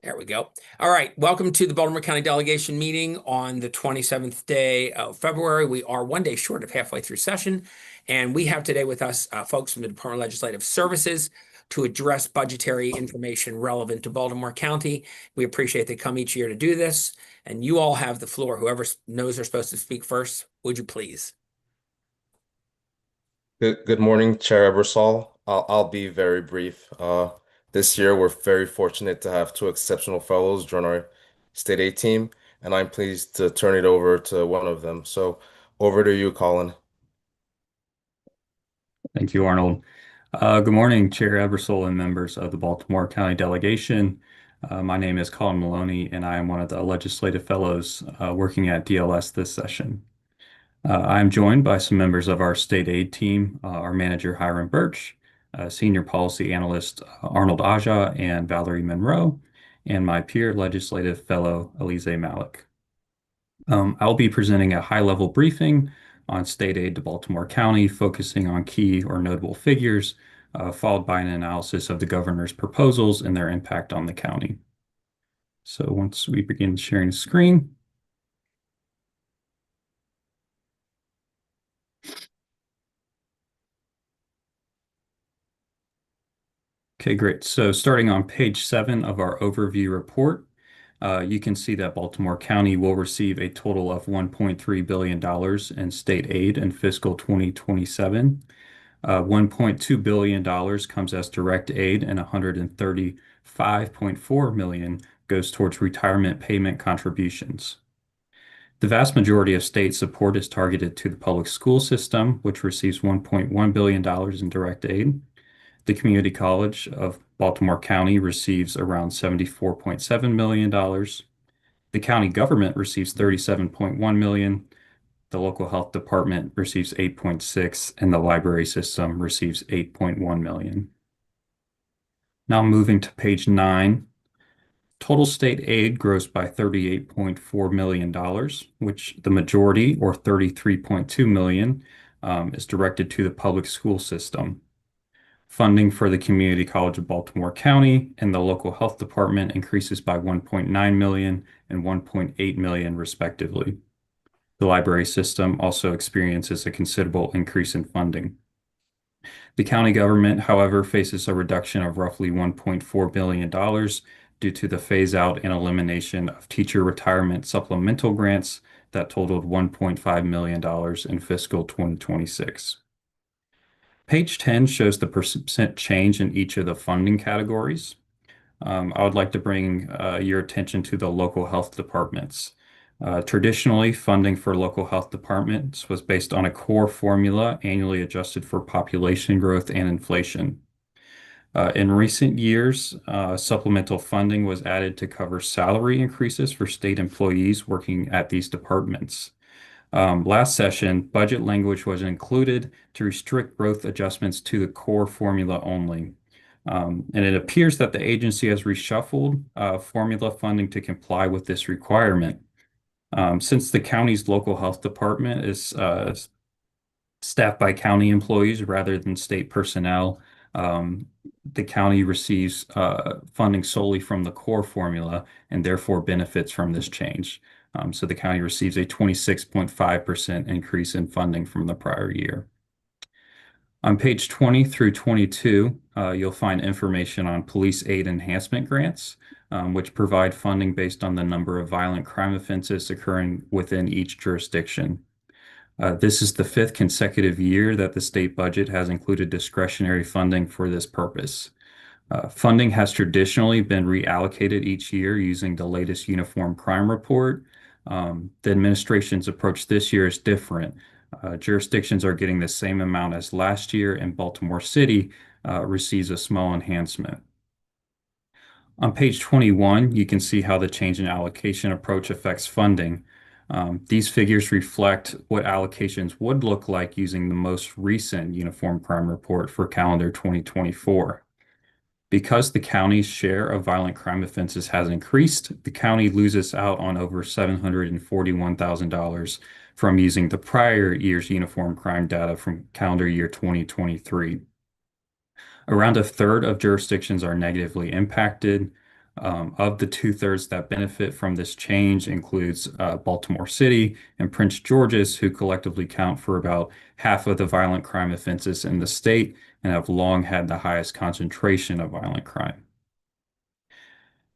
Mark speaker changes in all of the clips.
Speaker 1: There we go. All right. Welcome to the Baltimore County Delegation meeting on the 27th day of February. We are one day short of halfway through session, and we have today with us folks from the Department of Legislative Services to address budgetary information relevant to Baltimore County. We appreciate they come each year to do this, and you all have the floor. Whoever knows they're supposed to speak first, would you please?
Speaker 2: Good morning, Chair Ebersol. I'll be very brief. This year, we're very fortunate to have two exceptional fellows join our State Aid team, and I'm pleased to turn it over to one of them. So over to you, Colin.
Speaker 3: Thank you, Arnold. Good morning, Chair Ebersol and members of the Baltimore County Delegation. My name is Colin Maloney, and I am one of the legislative fellows working at DLS this session. I'm joined by some members of our state aid team, our manager Hiram Birch, senior policy analyst Arnold Aja and Valerie Monroe, and my peer legislative fellow Alize Malik. I'll be presenting a high-level briefing on state aid to Baltimore County, focusing on key or notable figures, followed by an analysis of the governor's proposals and their impact on the county. So once we begin sharing the screen. Okay, great. So starting on page 7 of our overview report, you can see that Baltimore County will receive a total of $1.3 billion in state aid in fiscal 2027. $1.2 billion comes as direct aid, and $135.4 million goes towards retirement payment contributions. The vast majority of state support is targeted to the public school system, which receives $1.1 billion in direct aid. The Community College of Baltimore County receives around $74.7 million. The county government receives $37.1 million. The local health department receives $8.6 million, and the library system receives $8.1 million. Now moving to page 9. Total state aid grows by $38.4 million, which the majority, or $33.2 million, is directed to the public school system. Funding for the Community College of Baltimore County and the local health department increases by $1.9 million and $1.8 million, respectively. The library system also experiences a considerable increase in funding. The county government, however, faces a reduction of roughly $1.4 billion due to the phase-out and elimination of teacher retirement supplemental grants that totaled $1.5 million in fiscal 2026. Page 10 shows the percent change in each of the funding categories. I would like to bring your attention to the local health departments. Traditionally, funding for local health departments was based on a core formula annually adjusted for population growth and inflation. In recent years, supplemental funding was added to cover salary increases for state employees working at these departments. Last session, budget language was included to restrict growth adjustments to the core formula only. And it appears that the agency has reshuffled formula funding to comply with this requirement. Since the county's local health department is staffed by county employees rather than state personnel, the county receives funding solely from the core formula and therefore benefits from this change. So the county receives a 26.5% increase in funding from the prior year. On page 20 through 22, you'll find information on police aid enhancement grants, which provide funding based on the number of violent crime offenses occurring within each jurisdiction. This is the 5th consecutive year that the state budget has included discretionary funding for this purpose. Funding has traditionally been reallocated each year using the latest Uniform Crime Report. The administration's approach this year is different. Jurisdictions are getting the same amount as last year, and Baltimore City receives a small enhancement. On page 21, you can see how the change in allocation approach affects funding. These figures reflect what allocations would look like using the most recent Uniform Crime Report for calendar 2024. Because the county's share of violent crime offenses has increased, the county loses out on over $741,000 from using the prior year's uniform crime data from calendar year 2023. Around a third of jurisdictions are negatively impacted. Of the two-thirds that benefit from this change includes Baltimore City and Prince George's, who collectively count for about half of the violent crime offenses in the state and have long had the highest concentration of violent crime.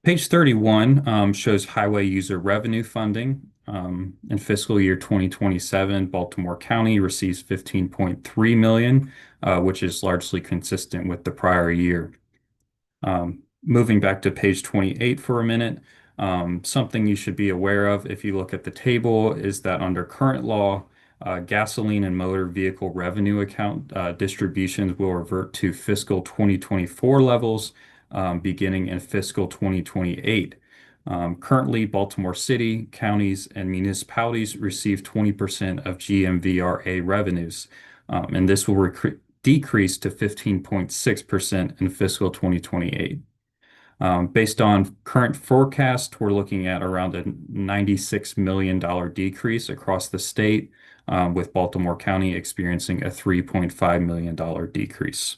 Speaker 3: Page 31 shows highway user revenue funding. In fiscal year 2027, Baltimore County receives $15.3 million, which is largely consistent with the prior year. Moving back to page 28 for a minute, something you should be aware of if you look at the table is that under current law, gasoline and motor vehicle revenue account distributions will revert to fiscal 2024 levels beginning in fiscal 2028. Currently, Baltimore City, counties, and municipalities receive 20% of GMVRA revenues, and this will decrease to 15.6% in fiscal 2028. Based on current forecast, we're looking at around a $96 million decrease across the state, with Baltimore County experiencing a $3.5 million decrease.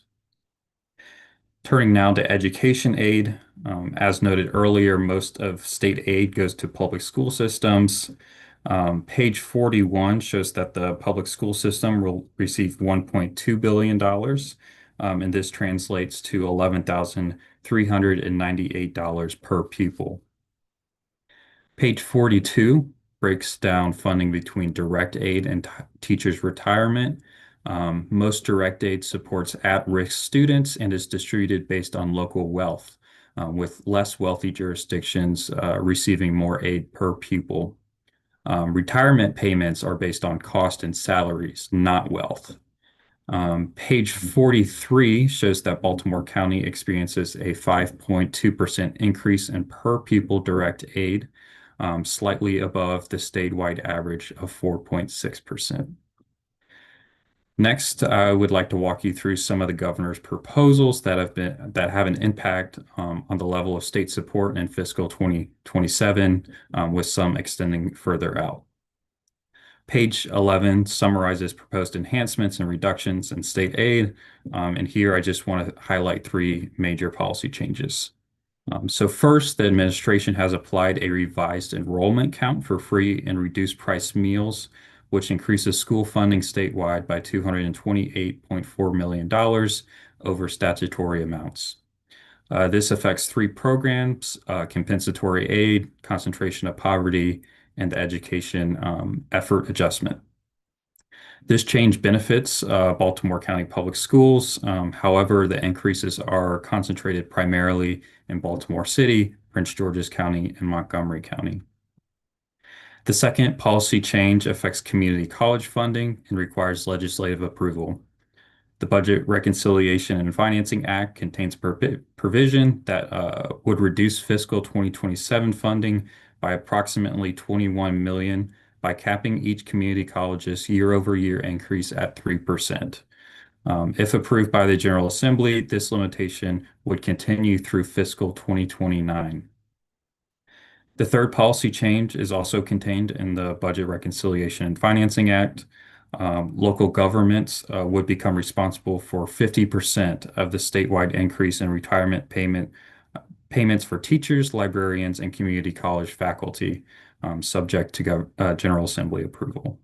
Speaker 3: Turning now to education aid. As noted earlier, most of state aid goes to public school systems. Page 41 shows that the public school system will receive $1.2 billion, and this translates to $11,398 per pupil. Page 42 breaks down funding between direct aid and teachers' retirement. Most direct aid supports at-risk students and is distributed based on local wealth, with less wealthy jurisdictions receiving more aid per pupil. Retirement payments are based on cost and salaries, not wealth. Page 43 shows that Baltimore County experiences a 5.2% increase in per pupil direct aid, slightly above the statewide average of 4.6%. Next, I would like to walk you through some of the governor's proposals that have an impact on the level of state support in fiscal 2027, with some extending further out. Page 11 summarizes proposed enhancements and reductions in state aid, and here I just want to highlight three major policy changes. So first, the administration has applied a revised enrollment count for free and reduced price meals, which increases school funding statewide by $228.4 million over statutory amounts. This affects three programs: compensatory aid, concentration of poverty, and the education effort adjustment. This change benefits Baltimore County Public Schools. However, the increases are concentrated primarily in Baltimore City, Prince George's County, and Montgomery County. The second policy change affects community college funding and requires legislative approval. The Budget Reconciliation and Financing Act contains provision that would reduce fiscal 2027 funding by approximately $21 million by capping each community college's year-over-year increase at 3%. If approved by the General Assembly, this limitation would continue through fiscal 2029. The third policy change is also contained in the Budget Reconciliation and Financing Act. Local governments would become responsible for 50% of the statewide increase in retirement payments for teachers, librarians, and community college faculty, subject to General Assembly approval.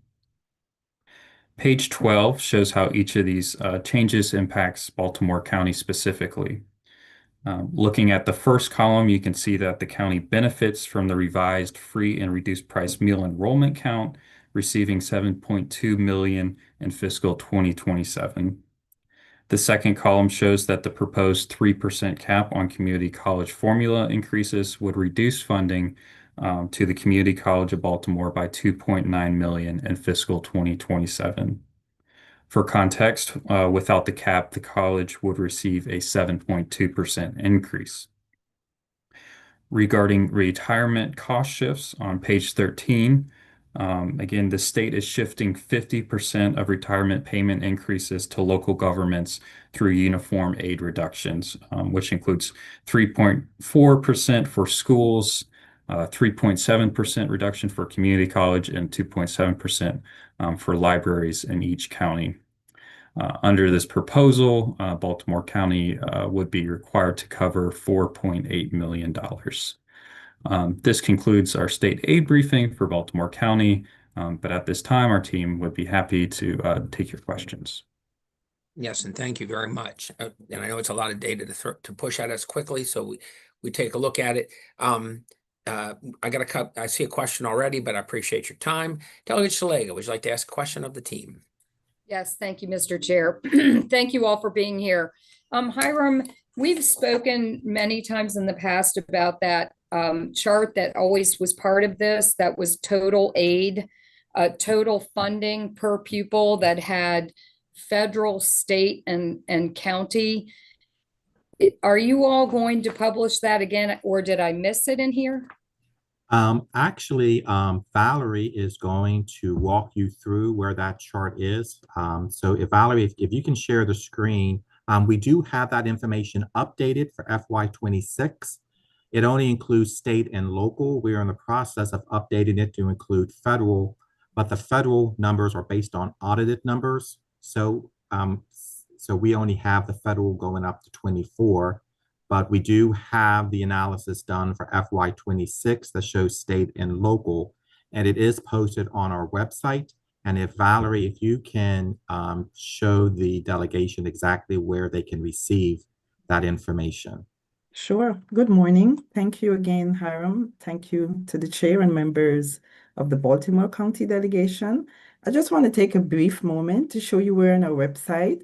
Speaker 3: Page 12 shows how each of these changes impacts Baltimore County specifically. Looking at the first column, you can see that the county benefits from the revised free and reduced price meal enrollment count, receiving $7.2 million in fiscal 2027. The second column shows that the proposed 3% cap on community college formula increases would reduce funding to the Community College of Baltimore by $2.9 million in fiscal 2027. For context, without the cap, the college would receive a 7.2% increase. Regarding retirement cost shifts on page 13, again, the state is shifting 50% of retirement payment increases to local governments through uniform aid reductions, which includes 3.4% for schools, 3.7% reduction for community college, and 2.7% for libraries in each county. Under this proposal, Baltimore County would be required to cover $4.8 million. This concludes our state aid briefing for Baltimore County, but at this time, our team would be happy to take your questions.
Speaker 1: Yes, and thank you very much. And I know it's a lot of data to push at us quickly, so we take a look at it. I see a question already, but I appreciate your time. Delegate Shalega, would you like to ask a question of the team?
Speaker 4: Yes, thank you, Mr. Chair. Thank you all for being here. Hiram, we've spoken many times in the past about that chart that always was part of this, that was total aid, total funding per pupil that had federal, state, and county. Are you all going to publish that again, or did I miss it in here?
Speaker 5: Actually, Valerie is going to walk you through where that chart is. So if Valerie, if you can share the screen, we do have that information updated for FY26. It only includes state and local. We are in the process of updating it to include federal, but the federal numbers are based on audited numbers. So, so we only have the federal going up to 24. But we do have the analysis done for FY26 that shows state and local, and it is posted on our website. And if Valerie, if you can show the delegation exactly where they can receive that information.
Speaker 6: Sure. Good morning. Thank you again, Hiram. Thank you to the chair and members of the Baltimore County delegation. I just want to take a brief moment to show you where on our website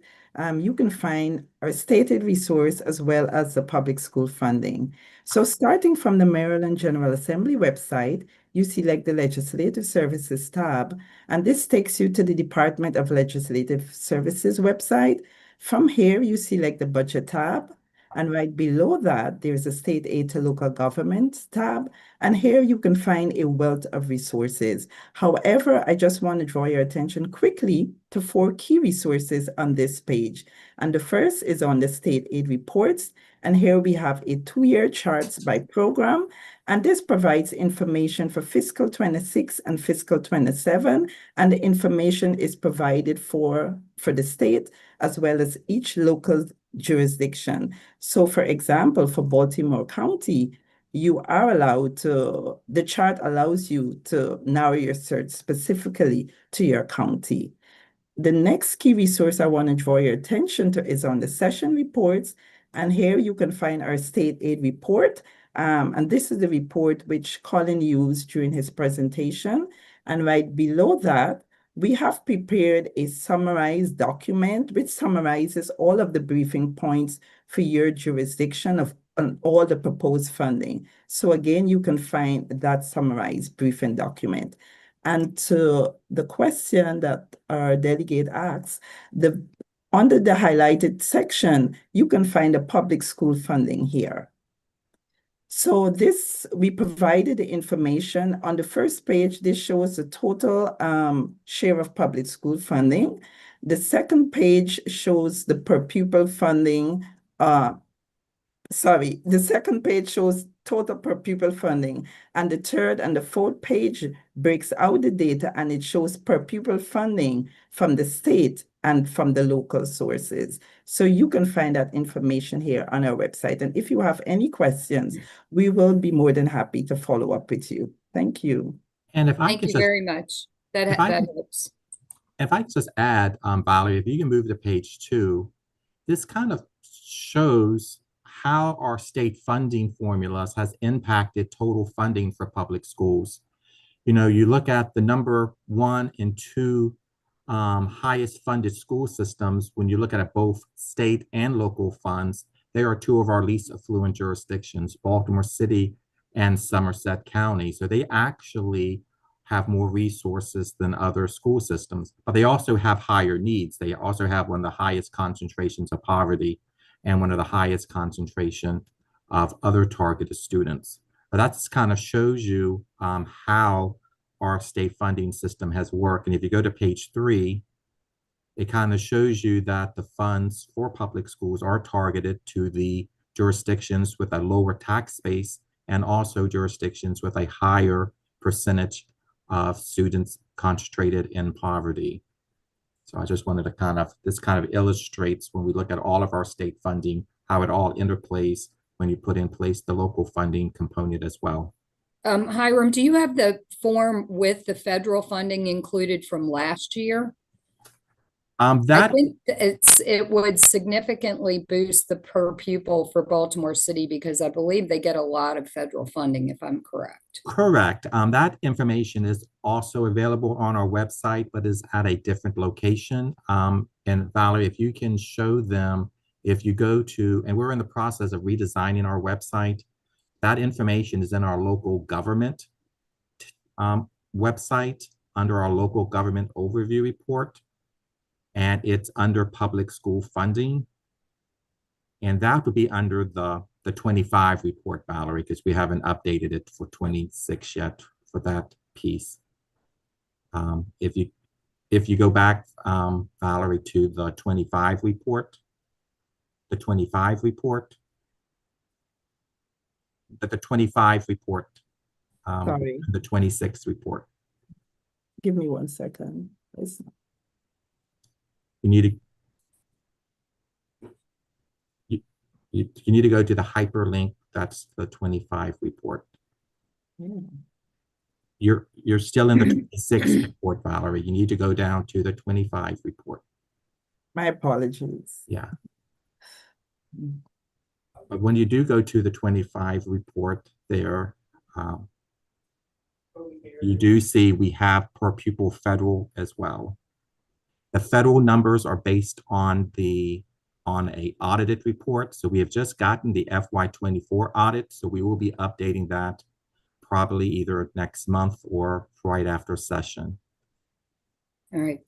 Speaker 6: you can find our stated resource as well as the public school funding. So starting from the Maryland General Assembly website, you select the Legislative Services tab, and this takes you to the Department of Legislative Services website. From here, you select the Budget tab, and right below that, there's a State Aid to Local Governments tab, and here you can find a wealth of resources. However, I just want to draw your attention quickly to 4 key resources on this page. And the first is on the State Aid reports, and here we have a 2-year charts by program, and this provides information for fiscal 26 and fiscal 27, and the information is provided for the state as well as each local jurisdiction. So for example, for Baltimore County, you are allowed to, the chart allows you to narrow your search specifically to your county. The next key resource I want to draw your attention to is on the session reports. And here you can find our state aid report. And this is the report which Colin used during his presentation. And right below that, we have prepared a summarized document which summarizes all of the briefing points for your jurisdiction on all the proposed funding. So again, you can find that summarized briefing document. And to the question that our delegate asks, under the highlighted section, you can find the public school funding here. So this, we provided the information on the first page. This shows the total share of public school funding. The second page shows the per pupil funding. The second page shows total per pupil funding. And the third and the fourth page breaks out the data, and it shows per pupil funding from the state and from the local sources. So you can find that information here on our website. And if you have any questions, we will be more than happy to follow up with you. Thank you.
Speaker 5: And if I
Speaker 4: Thank
Speaker 5: could
Speaker 4: you
Speaker 5: just,
Speaker 4: very much. That helps.
Speaker 5: if I could just add, Valerie, if you can move to page 2, this kind of shows how our state funding formulas has impacted total funding for public schools. You know, you look at the number 1 and 2 highest funded school systems. When you look at both state and local funds, they are 2 of our least affluent jurisdictions, Baltimore City and Somerset County. So they actually have more resources than other school systems, but they also have higher needs. They also have one of the highest concentrations of poverty and one of the highest concentration of other targeted students. But that kind of shows you how our state funding system has worked. And if you go to page 3, it kind of shows you that the funds for public schools are targeted to the jurisdictions with a lower tax base and also jurisdictions with a higher percentage of students concentrated in poverty. So I just wanted to this kind of illustrates when we look at all of our state funding, how it all interplays when you put in place the local funding component as well.
Speaker 4: Hiram, do you have the form with the federal funding included from last year? I
Speaker 5: That
Speaker 4: think it would significantly boost the per pupil for Baltimore City because I believe they get a lot of federal funding, if I'm correct.
Speaker 5: correct. That information is also available on our website, but is at a different location. And Valerie, if you can show them, if you go to, and we're in the process of redesigning our website, that information is in our local government website under our local government overview report. And it's under public school funding. And that would be under the 25 report, Valerie, because we haven't updated it for 26 yet for that piece. If you go back, Valerie, to the 25 report, the 25 report, the 25 report,
Speaker 6: Sorry,
Speaker 5: the 26 report.
Speaker 6: give me 1 second.
Speaker 5: You need to you need to go to the hyperlink. That's the 25 report.
Speaker 6: Yeah.
Speaker 5: You're still in the 26 report, Valerie. You need to go down to the 25 report.
Speaker 6: My apologies.
Speaker 5: Yeah. But when you do go to the 25 report there, you do see we have per pupil federal as well. The federal numbers are based on a audited report. So we have just gotten the FY24 audit. So we will be updating that probably either next month or right after session.
Speaker 4: All right.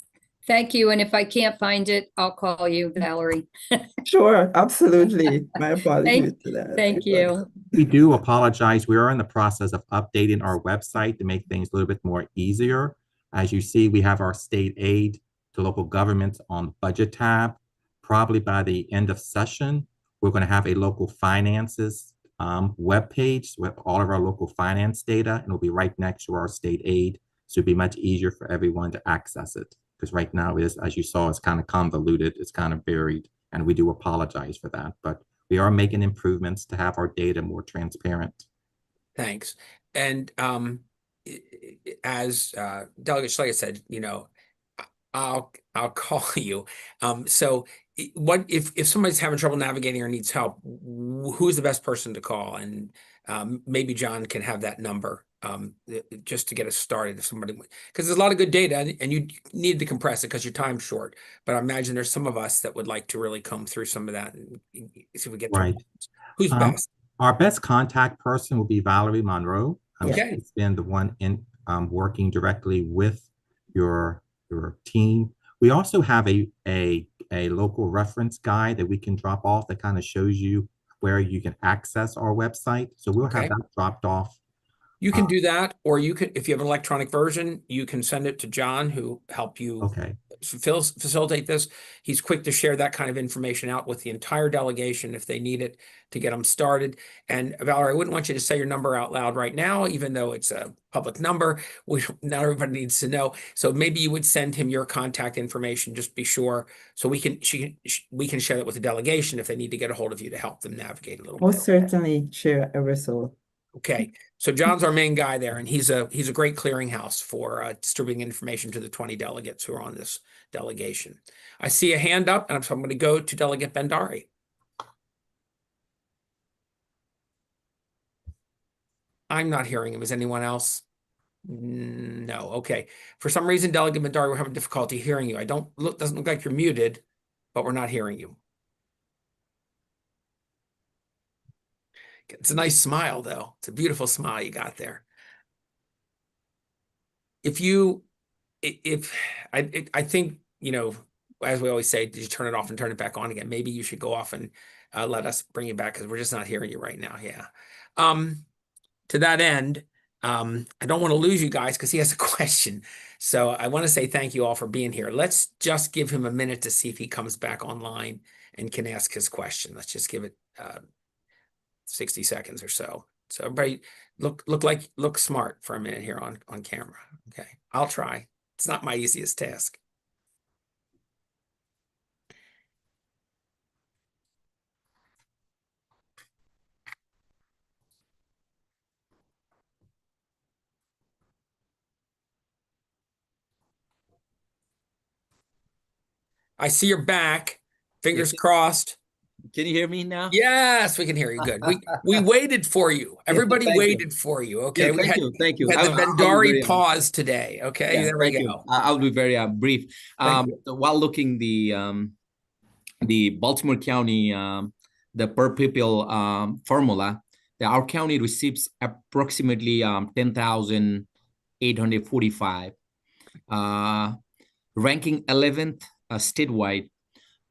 Speaker 4: Thank you. And if I can't find it, I'll call you, Valerie.
Speaker 6: Sure, absolutely. My apologies to that.
Speaker 4: Thank you.
Speaker 5: We do apologize. We are in the process of updating our website to make things a little bit more easier. As you see, we have our state aid to local governments on the budget tab. Probably by the end of session, we're going to have a local finances webpage with all of our local finance data, and it'll be right next to our state aid. So it'll be much easier for everyone to access it. Because right now, it is, as you saw, it's kind of convoluted, it's kind of buried, and we do apologize for that. But we are making improvements to have our data more transparent.
Speaker 1: Thanks. And as Delegate Schlegel said, I'll call you. So what if somebody's having trouble navigating or needs help, who's the best person to call? And maybe John can have that number just to get us started. If somebody, because there's a lot of good data and you need to compress it because your time's short. But I imagine there's some of us that would like to really comb through some of that and see if we get
Speaker 5: Right.
Speaker 1: Who's best?
Speaker 5: Our best contact person will be Valerie Monroe.
Speaker 1: Okay.
Speaker 5: She's been the one in working directly with your team. We also have a local reference guide that we can drop off that kind of shows you where you can access our website. So we'll have that dropped off.
Speaker 1: You can do that, or you can, if you have an electronic version, you can send it to John, who help you facilitate this. He's quick to share that kind of information out with the entire delegation if they need it to get them started. And Valerie, I wouldn't want you to say your number out loud right now, even though it's a public number. Not everybody needs to know. So maybe you would send him your contact information, just be sure, so we can share it with the delegation if they need to get a hold of you to help them navigate a little bit.
Speaker 6: Most certainly, Chair Eversole.
Speaker 1: Okay, so John's our main guy there, and he's a great clearinghouse for distributing information to the 20 delegates who are on this delegation. I see a hand up, and so I'm going to go to Delegate Bhandari. I'm not hearing him. Is anyone else? No. Okay. For some reason, Delegate Bhandari, we're having difficulty hearing you. Doesn't look like you're muted, but we're not hearing you. It's a nice smile, though. It's a beautiful smile you got there. I think, as we always say, did you turn it off and turn it back on again? Maybe you should go off and let us bring you back because we're just not hearing you right now. Yeah. To that end, I don't want to lose you guys because he has a question. So I want to say thank you all for being here. Let's just give him a minute to see if he comes back online and can ask his question. Let's just give it 60 seconds or so. So everybody look smart for a minute here on camera. Okay, I'll try. It's not my easiest task. I see you're back. Fingers
Speaker 7: Yes.
Speaker 1: crossed.
Speaker 7: Can you hear me now?
Speaker 1: Yes, we can hear you. Good. We waited for you. Everybody
Speaker 7: Thank you.
Speaker 1: waited for you. Okay.
Speaker 7: Yeah, thank you.
Speaker 1: We had the
Speaker 7: I'll be
Speaker 1: Bendari
Speaker 7: very,
Speaker 1: pause today. Okay.
Speaker 7: yeah,
Speaker 1: There we
Speaker 7: thank you.
Speaker 1: go.
Speaker 7: I'll be very brief.
Speaker 1: Thank
Speaker 7: While looking the Baltimore County the per pupil formula, our county receives approximately 10,845, ranking 11th statewide.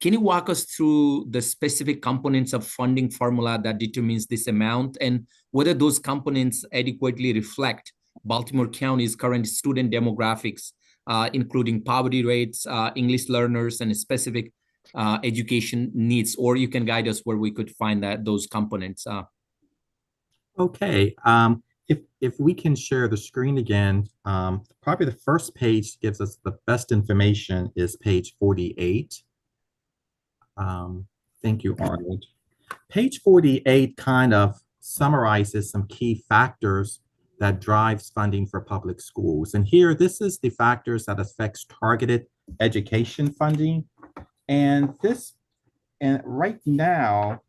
Speaker 7: Can you walk us through the specific components of funding formula that determines this amount, and whether those components adequately reflect Baltimore County's current student demographics, including poverty rates, English learners, and specific education needs? Or you can guide us where we could find those components.
Speaker 5: Okay, if we can share the screen again, probably the first page gives us the best information is page 48. Thank you, Arnold. Page 48 kind of summarizes some key factors that drives funding for public schools. And here, this is the factors that affects targeted education funding. And right now,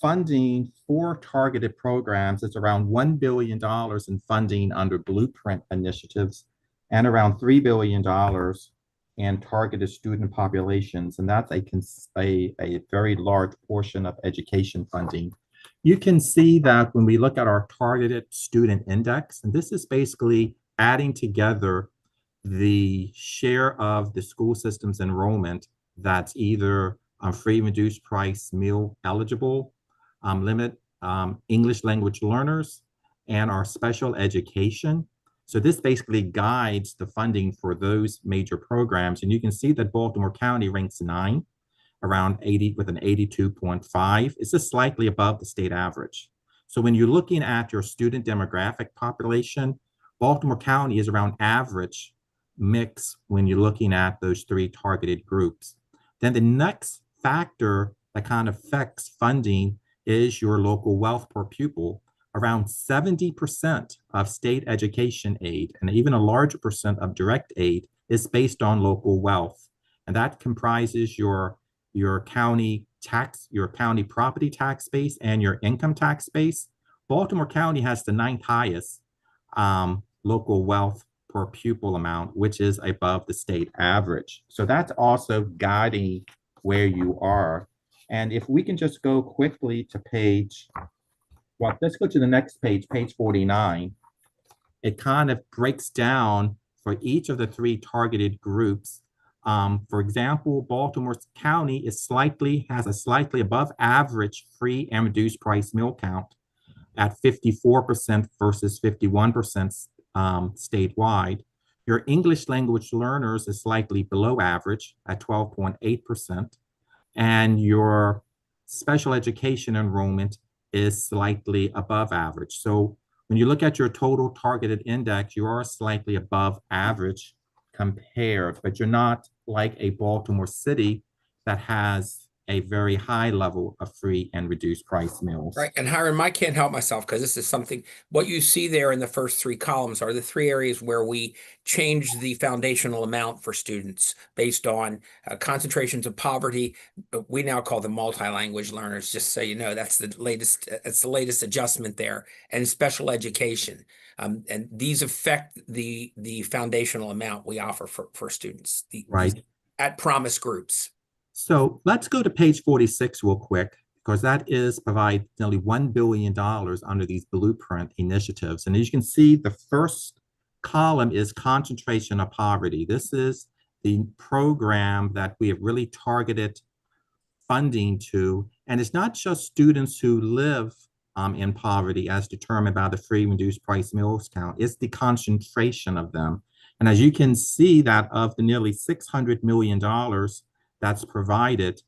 Speaker 5: funding for targeted programs is around $1 billion in funding under Blueprint initiatives and around $3 billion and targeted student populations, and that's a very large portion of education funding. You can see that when we look at our targeted student index, and this is basically adding together the share of the school system's enrollment that's either free reduced price meal eligible, limited English language learners, and our special education. So this basically guides the funding for those major programs. And you can see that Baltimore County ranks 9, around 80 with an 82.5. It's just slightly above the state average. So when you're looking at your student demographic population, Baltimore County is around average mix when you're looking at those 3 targeted groups. Then the next factor that kind of affects funding is your local wealth per pupil. Around 70% of state education aid and even a larger percent of direct aid is based on local wealth. And that comprises your county tax, your county property tax base, and your income tax base. Baltimore County has the 9th highest local wealth per pupil amount, which is above the state average. So that's also guiding where you are. And if we can just go quickly to let's go to the next page, page 49. It kind of breaks down for each of the 3 targeted groups. For example, Baltimore County has a slightly above average free and reduced price meal count at 54% versus 51% statewide. Your English language learners is slightly below average at 12.8%, and your special education enrollment is slightly above average. So when you look at your total targeted index, you are slightly above average compared, but you're not like a Baltimore City that has a very high level of free and reduced price meals.
Speaker 1: Right. And Hiram, I can't help myself because this is something, what you see there in the first 3 columns are the 3 areas where we change the foundational amount for students based on concentrations of poverty. We now call them multi-language learners, just so you know, that's the latest adjustment there, and special education. And these affect the foundational amount we offer for students,
Speaker 5: Right.
Speaker 1: at promise groups.
Speaker 5: So let's go to page 46 real quick, because that provide nearly $1 billion under these Blueprint initiatives. And as you can see, the first column is concentration of poverty. This is the program that we have really targeted funding to. And it's not just students who live in poverty as determined by the free reduced price meals count, it's the concentration of them. And as you can see, that of the nearly $600 million that's provided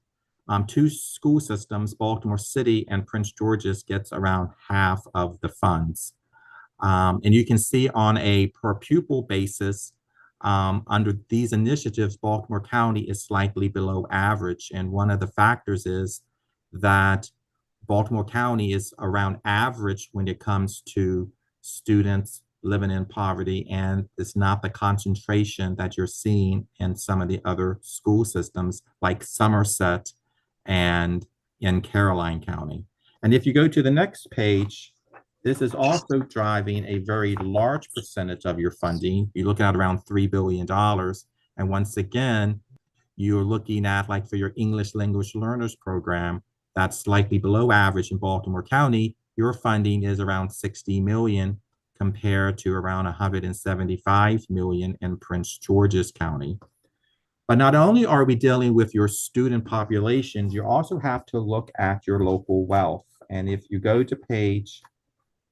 Speaker 5: to school systems, Baltimore City and Prince George's gets around half of the funds. And you can see on a per pupil basis, under these initiatives, Baltimore County is slightly below average. And one of the factors is that Baltimore County is around average when it comes to students living in poverty, and it's not the concentration that you're seeing in some of the other school systems like Somerset and in Caroline County. And if you go to the next page, this is also driving a very large percentage of your funding. You're looking at around $3 billion. And once again, you're looking at, like, for your English language learners program, that's slightly below average in Baltimore County. Your funding is around 60 million compared to around 175 million in Prince George's County. But not only are we dealing with your student populations, you also have to look at your local wealth. And if you go to page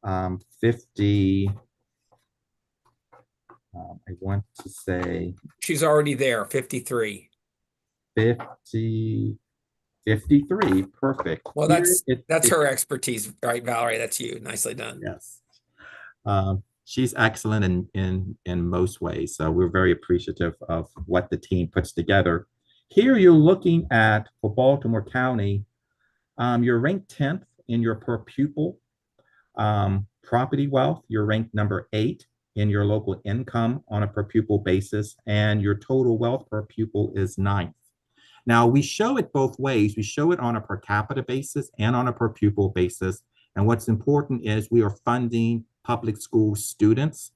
Speaker 5: 50, I want to say
Speaker 1: She's already there, 53.
Speaker 5: 53, perfect.
Speaker 1: Well,
Speaker 5: Here
Speaker 1: that's her expertise, right, Valerie? That's you. Nicely done.
Speaker 5: Yes. She's excellent in most ways. So we're very appreciative of what the team puts together. Here you're looking at, for Baltimore County, you're ranked 10th in your per pupil property wealth. You're ranked number 8 in your local income on a per pupil basis, and your total wealth per pupil is 9th. Now, we show it both ways. We show it on a per capita basis and on a per pupil basis. And what's important is we are funding public school students.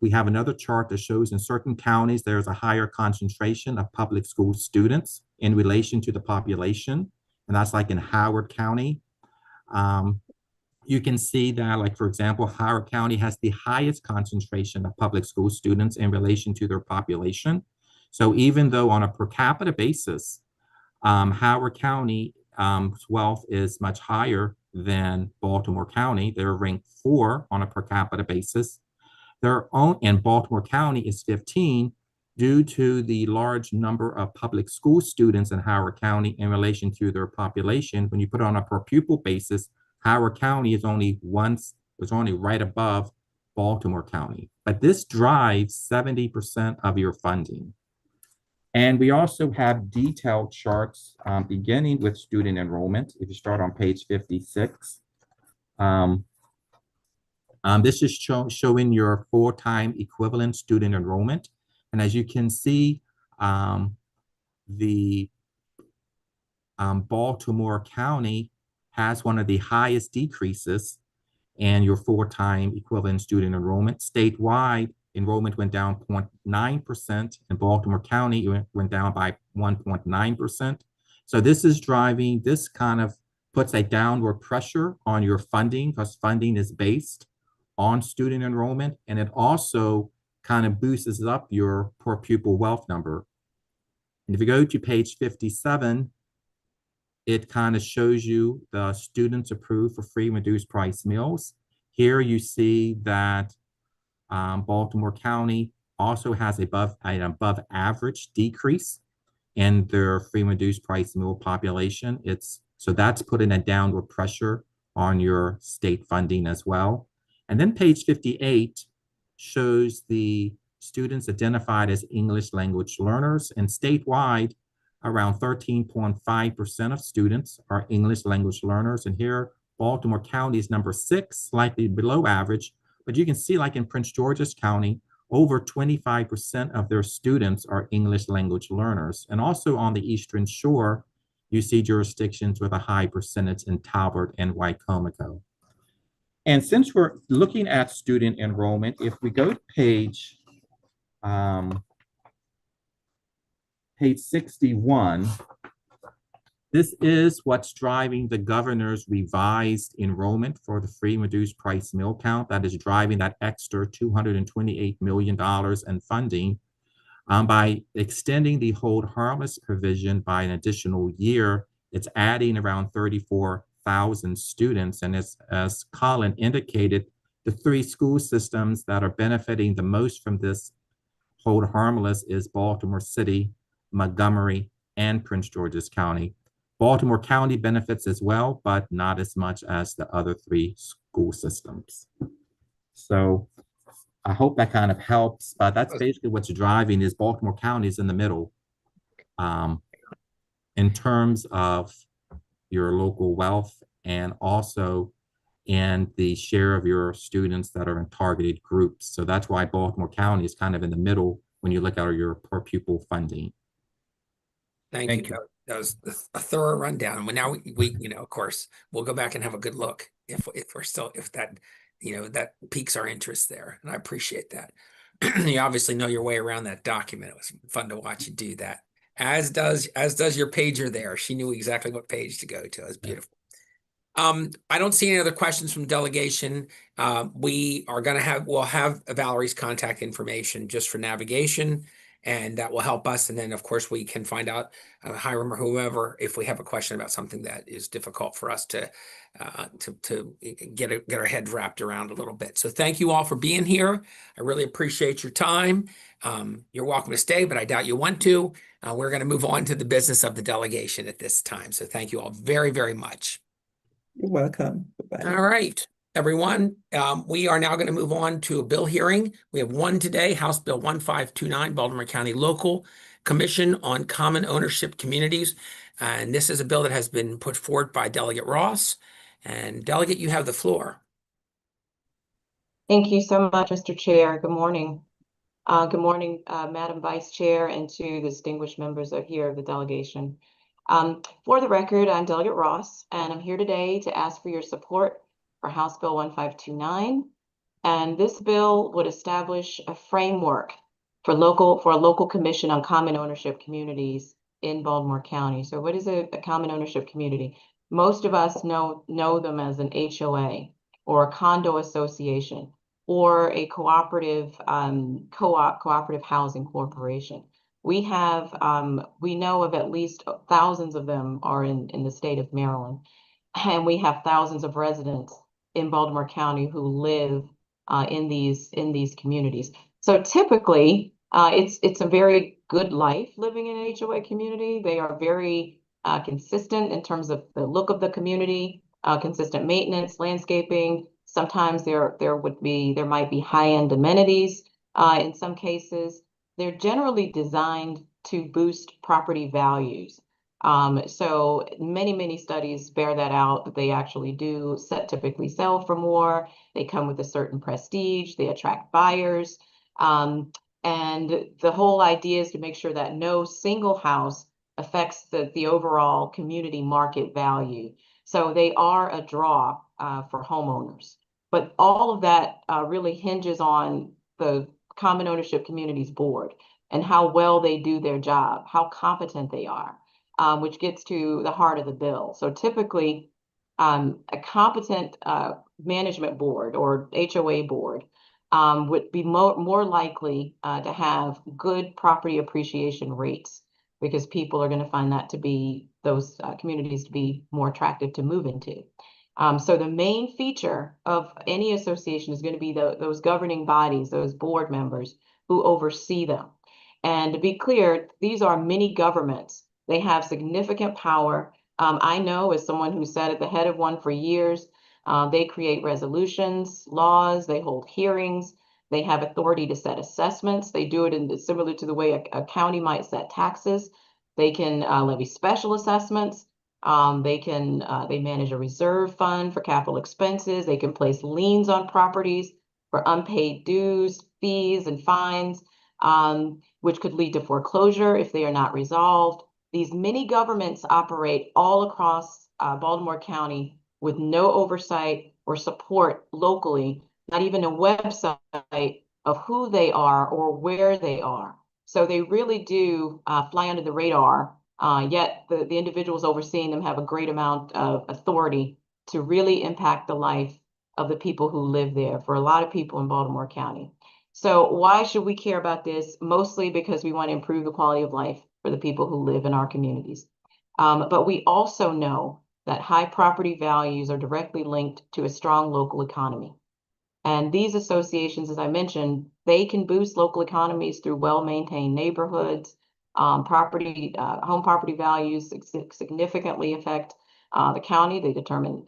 Speaker 5: We have another chart that shows in certain counties, there's a higher concentration of public school students in relation to the population. And that's like in Howard County. You can see that, like, for example, Howard County has the highest concentration of public school students in relation to their population. So even though on a per capita basis, Howard County wealth is much higher than Baltimore County, they're ranked 4 on a per capita basis. And Baltimore County is 15 due to the large number of public school students in Howard County in relation to their population. When you put it on a per pupil basis, Howard County is only right above Baltimore County. But this drives 70% of your funding. And we also have detailed charts beginning with student enrollment. If you start on page 56, this is showing your full-time equivalent student enrollment. And as you can see, the Baltimore County has one of the highest decreases in your full-time equivalent student enrollment. Statewide, enrollment went down 0.9%. In Baltimore County, it went down by 1.9%. So this kind of puts a downward pressure on your funding, because funding is based on student enrollment, and it also kind of boosts up your per pupil wealth number. And if you go to page 57, it kind of shows you the students approved for free reduced price meals. Here you see that Baltimore County also has an above average decrease in their free reduced price meal population. So that's putting a downward pressure on your state funding as well. And then page 58 shows the students identified as English language learners, and statewide, around 13.5% of students are English language learners. And here, Baltimore County is number 6, slightly below average. But you can see, like in Prince George's County, over 25% of their students are English language learners. And also on the Eastern Shore, you see jurisdictions with a high percentage in Talbot and Wycomico. And since we're looking at student enrollment, if we go to page 61, this is what's driving the governor's revised enrollment for the free and reduced price meal count. That is driving that extra $228 million in funding. By extending the hold harmless provision by an additional year, it's adding around 34,000 students. And as Colin indicated, the 3 school systems that are benefiting the most from this hold harmless is Baltimore City, Montgomery, and Prince George's County. Baltimore County benefits as well, but not as much as the other 3 school systems. So I hope that kind of helps, but that's basically what's driving is Baltimore County is in the middle in terms of your local wealth and also and the share of your students that are in targeted groups. So that's why Baltimore County is kind of in the middle when you look at your per pupil funding.
Speaker 1: Thank you. That was a thorough rundown. And now we, of course, we'll go back and have a good look if we're still, if that, that piques our interest there. And I appreciate that. You obviously know your way around that document. It was fun to watch you do that. As does your pager there. She knew exactly what page to go to. It was beautiful. I don't see any other questions from delegation. We'll have Valerie's contact information just for navigation, and that will help us. And then, of course, we can find out, Hiram or whoever, if we have a question about something that is difficult for us to get our head wrapped around a little bit. So thank you all for being here. I really appreciate your time. You're welcome to stay, but I doubt you want to. We're going to move on to the business of the delegation at this time. So thank you all very, very much.
Speaker 6: You're welcome. Bye-bye.
Speaker 1: All right, everyone. We are now going to move on to a bill hearing. We have one today, House Bill 1529, Baltimore County Local Commission on Common Ownership Communities. And this is a bill that has been put forward by Delegate Ross. And Delegate, you have the floor.
Speaker 8: Thank you so much, Mr. Chair. Good morning. Good morning, Madam Vice Chair, and to the distinguished members of the delegation. For the record, I'm Delegate Ross, and I'm here today to ask for your support for House Bill 1529. And this bill would establish a framework for a local commission on common ownership communities in Baltimore County. So what is a common ownership community? Most of us know them as an HOA or a condo association or a cooperative cooperative housing corporation. We know of at least thousands of them are in the state of Maryland, and we have thousands of residents in Baltimore County who live in these communities. So typically, it's a very good life living in an HOA community. They are very consistent in terms of the look of the community, consistent maintenance, landscaping. Sometimes there might be high-end amenities in some cases. They're generally designed to boost property values. So many studies bear that out, that they actually do typically sell for more. They come with a certain prestige. They attract buyers. And the whole idea is to make sure that no single house affects the overall community market value. So they are a draw for homeowners. But all of that really hinges on the Common Ownership Communities Board and how well they do their job, how competent they are, which gets to the heart of the bill. So typically, a competent management board or HOA board would be more likely to have good property appreciation rates, because people are going to find that to be those communities to be more attractive to move into. So the main feature of any association is going to be those governing bodies, those board members who oversee them. And to be clear, these are mini governments. They have significant power. I know, as someone who sat at the head of one for years, they create resolutions, laws, they hold hearings, they have authority to set assessments. They do it similar to the way a county might set taxes. They can levy special assessments. They manage a reserve fund for capital expenses. They can place liens on properties for unpaid dues, fees, and fines, which could lead to foreclosure if they are not resolved. These mini governments operate all across Baltimore County with no oversight or support locally, not even a website of who they are or where they are. So they really do fly under the radar. Yet the individuals overseeing them have a great amount of authority to really impact the life of the people who live there, for a lot of people in Baltimore County. So why should we care about this? Mostly because we want to improve the quality of life for the people who live in our communities. But we also know that high property values are directly linked to a strong local economy. And these associations, as I mentioned, they can boost local economies through well-maintained neighborhoods. Home property values significantly affect the county. They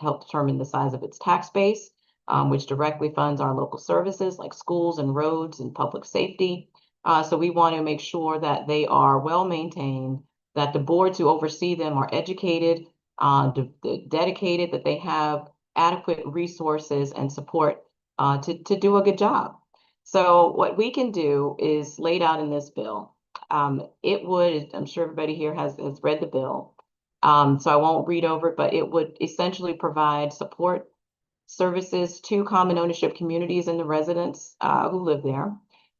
Speaker 8: help determine the size of its tax base, which directly funds our local services like schools and roads and public safety. So we want to make sure that they are well-maintained, that the boards who oversee them are educated, dedicated, that they have adequate resources and support to do a good job. So what we can do is laid out in this bill. It would, I'm sure everybody here has read the bill, so I won't read over it, but it would essentially provide support services to common ownership communities and the residents who live there.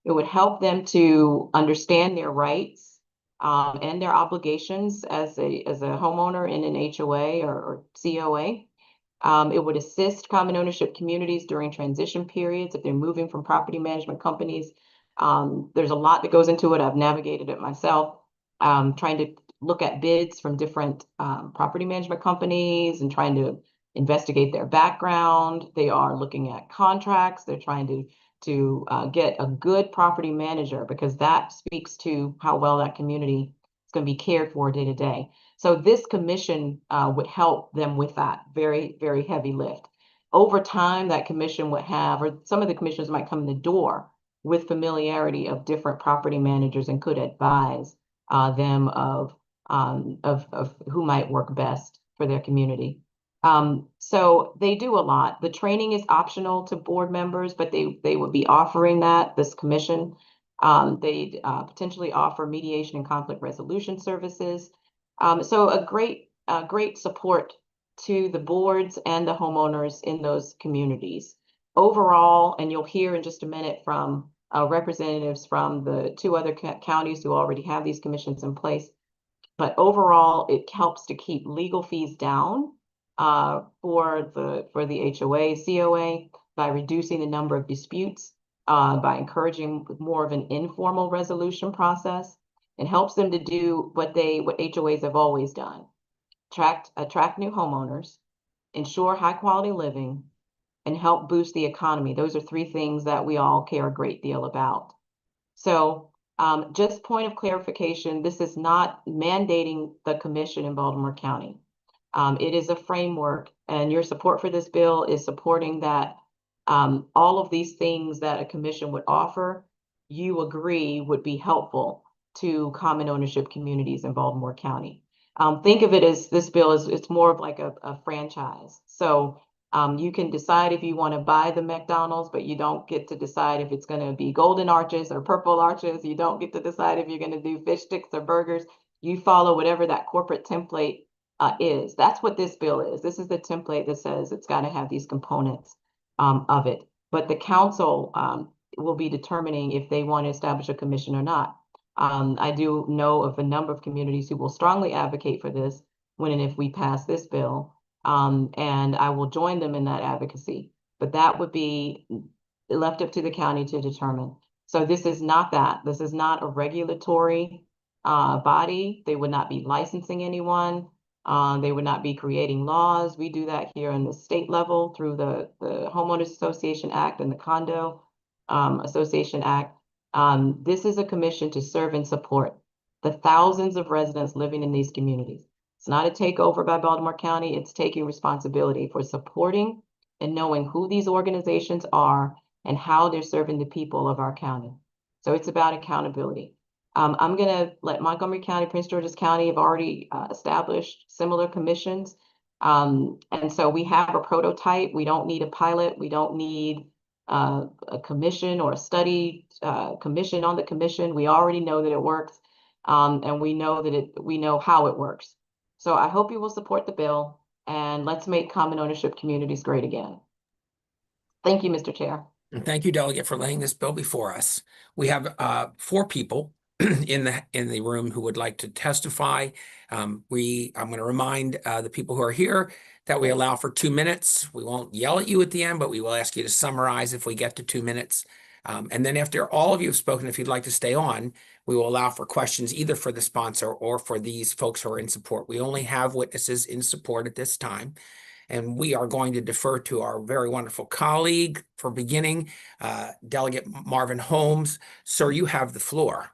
Speaker 8: It would help them to understand their rights and their obligations as a homeowner in an HOA or COA. It would assist common ownership communities during transition periods if they're moving from property management companies. There's a lot that goes into it. I've navigated it myself, trying to look at bids from different property management companies and trying to investigate their background. They are looking at contracts. They're trying to get a good property manager, because that speaks to how well that community is going to be cared for day to day. So this commission would help them with that very, very heavy lift. Over time, that commission would have, or some of the commissioners might come in the door with familiarity of different property managers and could advise them of who might work best for their community. So they do a lot. The training is optional to board members, but they would be offering that, this commission. They'd potentially offer mediation and conflict resolution services. So a great support to the boards and the homeowners in those communities. Overall, and you'll hear in just a minute from representatives from the two other counties who already have these commissions in place, but overall, it helps to keep legal fees down for the HOA, COA, by reducing the number of disputes, by encouraging more of an informal resolution process. It helps them to do what HOAs have always done: attract new homeowners, ensure high quality living, and help boost the economy. Those are three things that we all care a great deal about. So just point of clarification, this is not mandating the commission in Baltimore County. It is a framework, and your support for this bill is supporting that all of these things that a commission would offer, you agree would be helpful to common ownership communities in Baltimore County. Think of it as this bill it's more of like a franchise. So you can decide if you want to buy the McDonald's, but you don't get to decide if it's going to be golden arches or purple arches. You don't get to decide if you're going to do fish sticks or burgers. You follow whatever that corporate template is. That's what this bill is. This is the template that says it's got to have these components of it. But the council will be determining if they want to establish a commission or not. I do know of a number of communities who will strongly advocate for this when and if we pass this bill. And I will join them in that advocacy, but that would be left up to the county to determine. So this is not that. This is not a regulatory body. They would not be licensing anyone. They would not be creating laws. We do that here on the state level through the Homeowners Association Act and the Condo Association Act. This is a commission to serve and support the thousands of residents living in these communities. It's not a takeover by Baltimore County. It's taking responsibility for supporting and knowing who these organizations are and how they're serving the people of our county. So it's about accountability. I'm going to let Montgomery County, Prince George's County have already established similar commissions. And so we have a prototype. We don't need a pilot. We don't need a commission or a study commission on the commission. We already know that it works, and we know how it works. So I hope you will support the bill, and let's make common ownership communities great again. Thank you, Mr. Chair.
Speaker 1: And thank you, Delegate, for laying this bill before us. We have 4 people in the room who would like to testify. I'm going to remind the people who are here that we allow for 2 minutes. We won't yell at you at the end, but we will ask you to summarize if we get to 2 minutes. And then after all of you have spoken, if you'd like to stay on, we will allow for questions either for the sponsor or for these folks who are in support. We only have witnesses in support at this time. And we are going to defer to our very wonderful colleague for beginning, Delegate Marvin Holmes. Sir, you have the floor.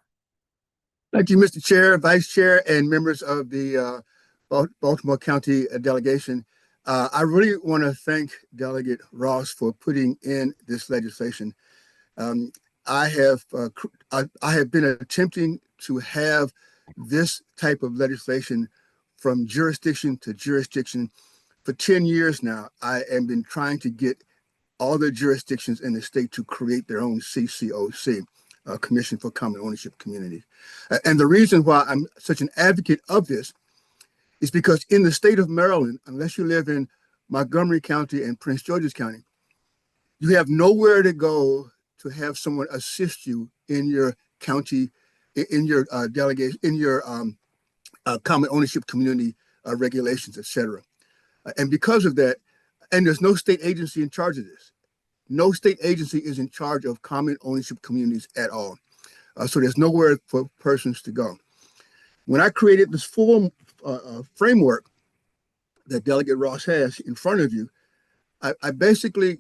Speaker 9: Thank you, Mr. Chair, Vice Chair, and members of the Baltimore County delegation. I really want to thank Delegate Ross for putting in this legislation. I have been attempting to have this type of legislation from jurisdiction to jurisdiction For 10 years now, I have been trying to get all the jurisdictions in the state to create their own CCOC, Commission for Common Ownership Communities. And the reason why I'm such an advocate of this is because in the state of Maryland, unless you live in Montgomery County and Prince George's County, you have nowhere to go to have someone assist you in your county, in your delegation, in your common ownership community regulations, et cetera. And because of that, and there's no state agency in charge of this. No state agency is in charge of common ownership communities at all. So there's nowhere for persons to go. When I created this full framework that Delegate Ross has in front of you, I basically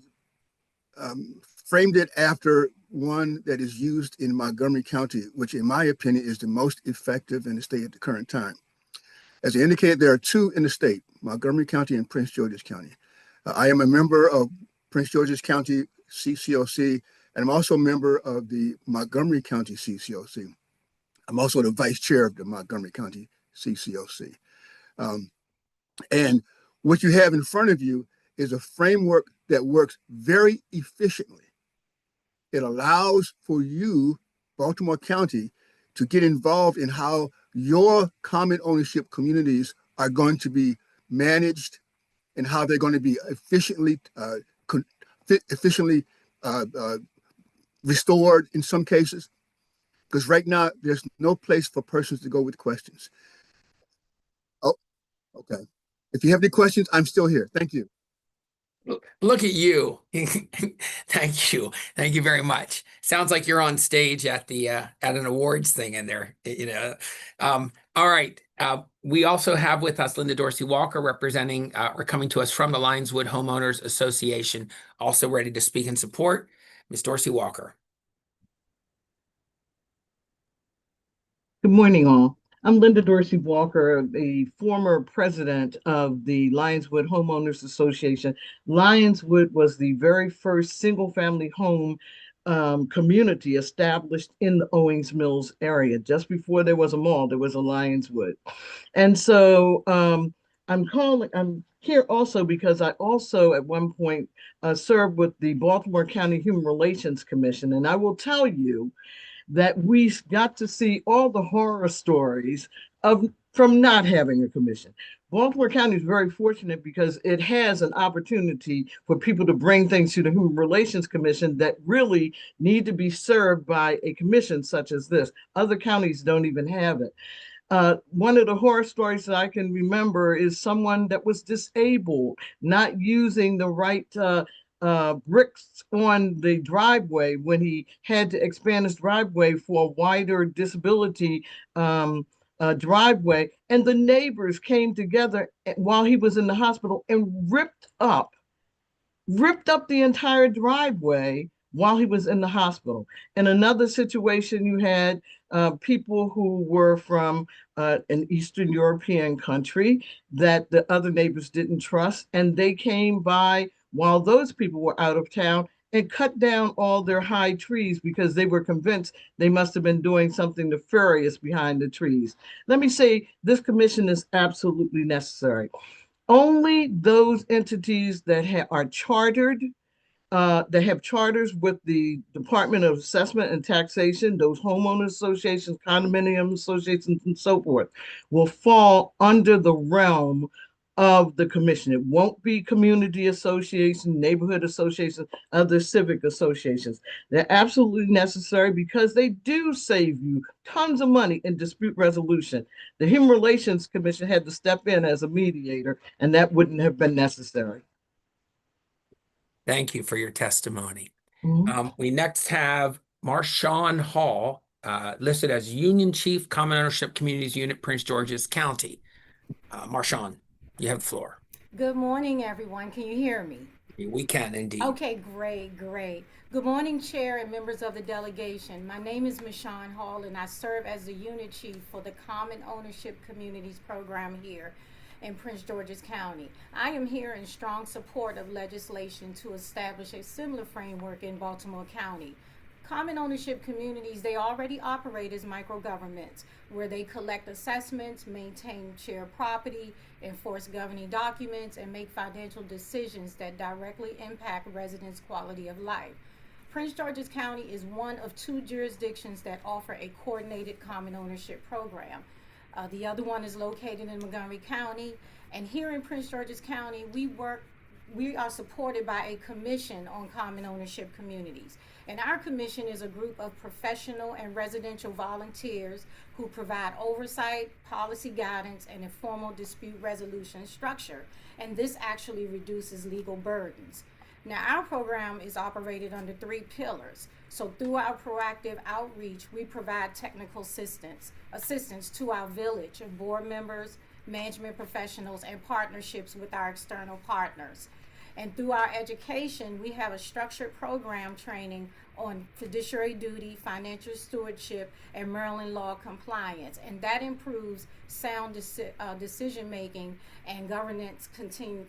Speaker 9: framed it after one that is used in Montgomery County, which in my opinion is the most effective in the state at the current time. As I indicated, there are two in the state, Montgomery County and Prince George's County. I am a member of Prince George's County CCOC, and I'm also a member of the Montgomery County CCOC. I'm also the vice chair of the Montgomery County CCOC. And what you have in front of you is a framework that works very efficiently. It allows for you, Baltimore County, to get involved in how your common ownership communities are going to be managed and how they're going to be efficiently restored in some cases. Because right now, there's no place for persons to go with questions. Oh, okay. If you have any questions, I'm still here. Thank you.
Speaker 1: Look at you. Thank you. Thank you very much. Sounds like you're on stage at the at an awards thing in there, you know. All right. We also have with us Linda Dorsey Walker representing or coming to us from the Lionswood Homeowners Association, also ready to speak in support. Ms. Dorsey Walker.
Speaker 10: Good morning, all. I'm Linda Dorsey Walker, the former president of the Lionswood Homeowners Association. Lionswood was the very first single-family home community established in the Owings Mills area. Just before there was a mall, there was a Lionswood. And so I'm here also because I also at one point served with the Baltimore County Human Relations Commission. And I will tell you that we got to see all the horror stories from not having a commission. Baltimore County is very fortunate because it has an opportunity for people to bring things to the Human Relations Commission that really need to be served by a commission such as this. Other counties don't even have it. One of the horror stories that I can remember is someone that was disabled, not using the right bricks on the driveway when he had to expand his driveway for a wider disability driveway. And the neighbors came together while he was in the hospital and ripped up the entire driveway while he was in the hospital. In another situation, you had people who were from an Eastern European country that the other neighbors didn't trust, and they came by while those people were out of town and cut down all their high trees because they were convinced they must have been doing something nefarious behind the trees. Let me say, this commission is absolutely necessary. Only those entities that are chartered, that have charters with the Department of Assessment and Taxation, those homeowners associations, condominium associations, and so forth, will fall under the realm of the commission. It won't be community associations, neighborhood associations, other civic associations. They're absolutely necessary because they do save you tons of money in dispute resolution. The Human Relations Commission had to step in as a mediator, and that wouldn't have been necessary.
Speaker 1: Thank you for your testimony.
Speaker 10: Mm-hmm.
Speaker 1: We next have Marshawn Hall, listed as Union Chief, Common Ownership Communities Unit, Prince George's County. Marshawn, you have the floor.
Speaker 11: Good morning, everyone. Can you hear me?
Speaker 1: We can indeed.
Speaker 11: Okay, great. Good morning, Chair and members of the delegation. My name is Marshawn Hall, and I serve as the Unit Chief for the Common Ownership Communities program here in Prince George's County. I am here in strong support of legislation to establish a similar framework in Baltimore County Common ownership communities, they already operate as microgovernments where they collect assessments, maintain shared property, enforce governing documents, and make financial decisions that directly impact residents' quality of life. Prince George's County is one of 2 jurisdictions that offer a coordinated common ownership program. The other one is located in Montgomery County, and here in Prince George's County, we are supported by a commission on common ownership communities. And our commission is a group of professional and residential volunteers who provide oversight, policy guidance, and a formal dispute resolution structure. And this actually reduces legal burdens. Now, our program is operated under 3 pillars. So through our proactive outreach, we provide technical assistance to our village of board members, management professionals, and partnerships with our external partners. And through our education, we have a structured program training on fiduciary duty, financial stewardship, and Maryland law compliance. And that improves sound decision-making and governance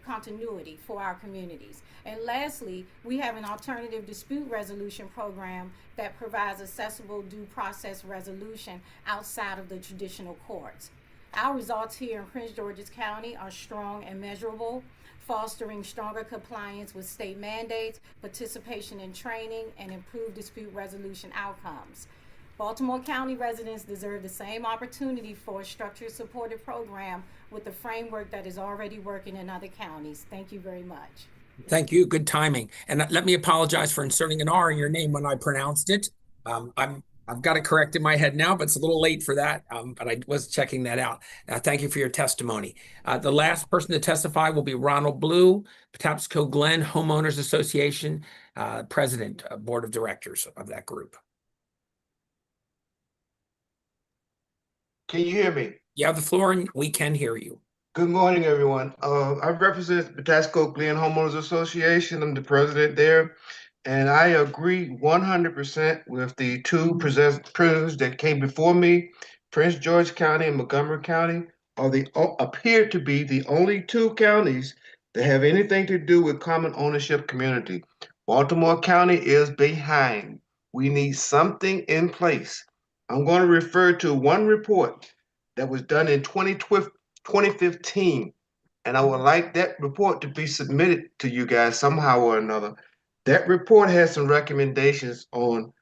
Speaker 11: continuity for our communities. And lastly, we have an alternative dispute resolution program that provides accessible due process resolution outside of the traditional courts. Our results here in Prince George's County are strong and measurable, fostering stronger compliance with state mandates, participation in training, and improved dispute resolution outcomes. Baltimore County residents deserve the same opportunity for a structured supported program with the framework that is already working in other counties. Thank you very much.
Speaker 1: Thank you. Good timing. And let me apologize for inserting an R in your name when I pronounced it. I've got it correct in my head now, but it's a little late for that. But I was checking that out. Thank you for your testimony. The last person to testify will be Ronald Blue, Patapsco Glen Homeowners Association, President, Board of Directors of that group.
Speaker 12: Can you hear me?
Speaker 1: You have the floor and we can hear you.
Speaker 12: Good morning, everyone. I represent the Patapsco Glen Homeowners Association. I'm the president there. And I agree 100% with the 2 presenters that came before me. Prince George County and Montgomery County appear to be the only 2 counties that have anything to do with common ownership community. Baltimore County is behind. We need something in place. I'm going to refer to one report that was done in 2015, and I would like that report to be submitted to you guys somehow or another. That report has some recommendations on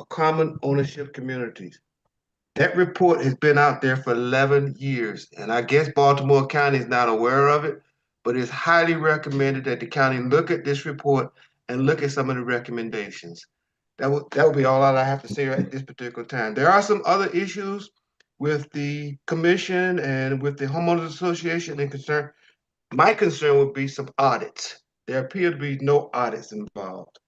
Speaker 12: common ownership communities. That report has been out there for 11 years, and I guess Baltimore County is not aware of it, but it's highly recommended that the county look at this report and look at some of the recommendations. That would be all I have to say at this particular time. There are some other issues with the commission and with the homeowners association and concern. My concern would be some audits. There appear to be no audits involved.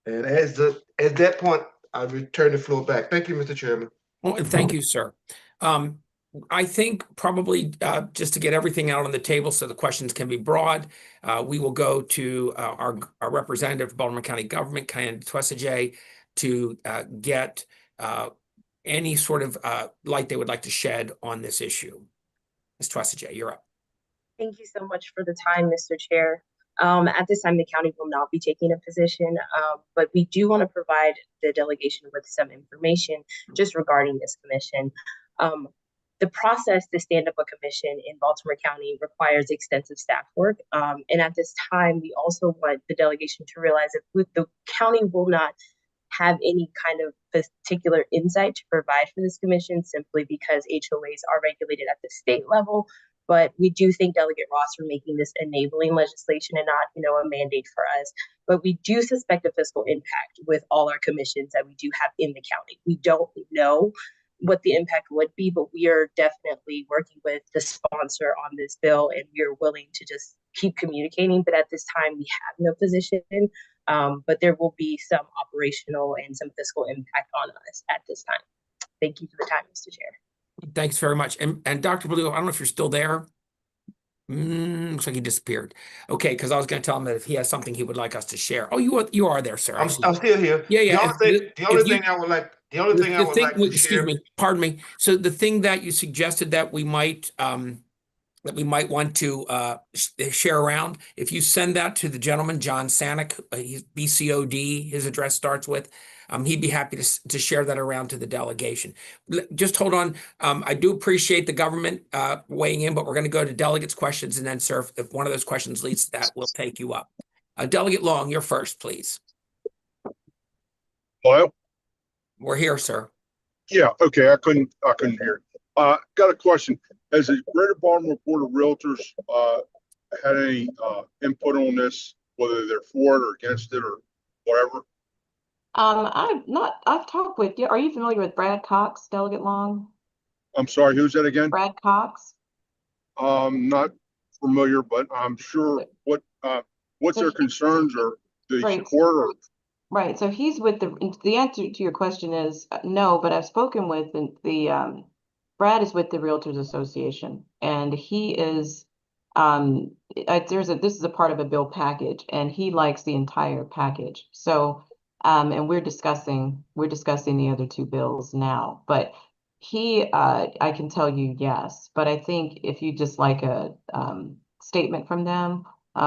Speaker 12: And at that point, I return the floor back. Thank you, Mr. Chairman.
Speaker 1: Well, and thank you, sir. I think probably just to get everything out on the table so the questions can be broad, we will go to our representative of Baltimore County government, Kyan Twessajay, to get any sort of light they would like to shed on this issue. Ms. Twessajay, you're up.
Speaker 13: Thank you so much for the time, Mr. Chair. At this time, the county will not be taking a position, but we do want to provide the delegation with some information just regarding this commission. The process to stand up a commission in Baltimore County requires extensive staff work. And at this time, we also want the delegation to realize that the county will not have any kind of particular insight to provide for this commission simply because HOAs are regulated at the state level. But we do thank Delegate Ross for making this enabling legislation and not, a mandate for us. But we do suspect a fiscal impact with all our commissions that we do have in the county. We don't know what the impact would be, but we are definitely working with the sponsor on this bill, and we are willing to just keep communicating. But at this time, we have no position, but there will be some operational and some fiscal impact on us at this time. Thank you for the time, Mr. Chair.
Speaker 1: Thanks very much. And Dr. Blue, I don't know if you're still there. Looks like he disappeared. Okay, because I was going to tell him that if he has something he would like us to share. Oh, you are there, sir.
Speaker 12: I'm still here.
Speaker 1: Yeah.
Speaker 12: The only thing I would like to
Speaker 1: excuse
Speaker 12: share.
Speaker 1: me, pardon me. So the thing that you suggested that we might that we might want to share around. If you send that to the gentleman, John Sanic, he's BCOD, his address starts with, he'd be happy to share that around to the delegation. Just hold on. I do appreciate the government weighing in, but we're going to go to delegates' questions, and then, sir, if one of those questions leads to that, we'll take you up. Delegate Long, you're first, please.
Speaker 14: Hello?
Speaker 1: We're here, sir.
Speaker 14: Yeah, okay. I couldn't hear. Got a question. Has the Greater Baltimore Board of Realtors had any input on this, whether they're for it or against it or whatever?
Speaker 8: I've talked with you. Are you familiar with Brad Cox, Delegate Long?
Speaker 14: I'm sorry, who's that again?
Speaker 8: Brad Cox.
Speaker 14: Not familiar, but I'm sure what's their concerns, or do they support, or?
Speaker 8: Right. So he's with the answer to your question is no, but I've spoken with the Brad is with the Realtors Association, and he is this is a part of a bill package, and he likes the entire package. So and we're discussing the other two bills now, but I can tell you yes, but I think if you just like a statement from them,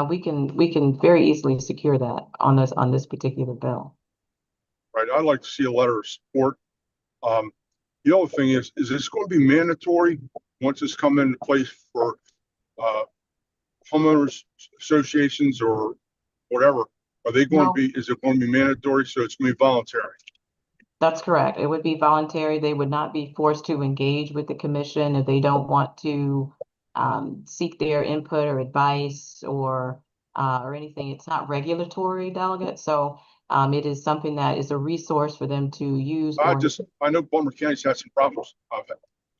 Speaker 8: we can very easily secure that on this particular bill.
Speaker 14: Right, I'd like to see a letter of support. The other thing is this going to be mandatory once it's come into place for homeowners associations or whatever? Are they going to be? Is it going to be mandatory? So it's going to be voluntary.
Speaker 8: That's correct. It would be voluntary. They would not be forced to engage with the commission if they don't want to seek their input or advice or anything. It's not regulatory, delegate. So it is something that is a resource for them to use.
Speaker 14: I know Baltimore County's had some problems.